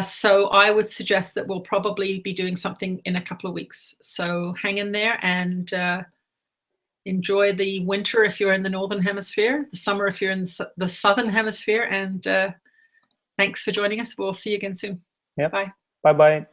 So I would suggest that we'll probably be doing something in a couple of weeks. So hang in there and enjoy the winter if you're in the Northern Hemisphere, the summer if you're in the Southern Hemisphere, and thanks for joining us. We'll see you again soon. Yep. Bye. Bye-bye.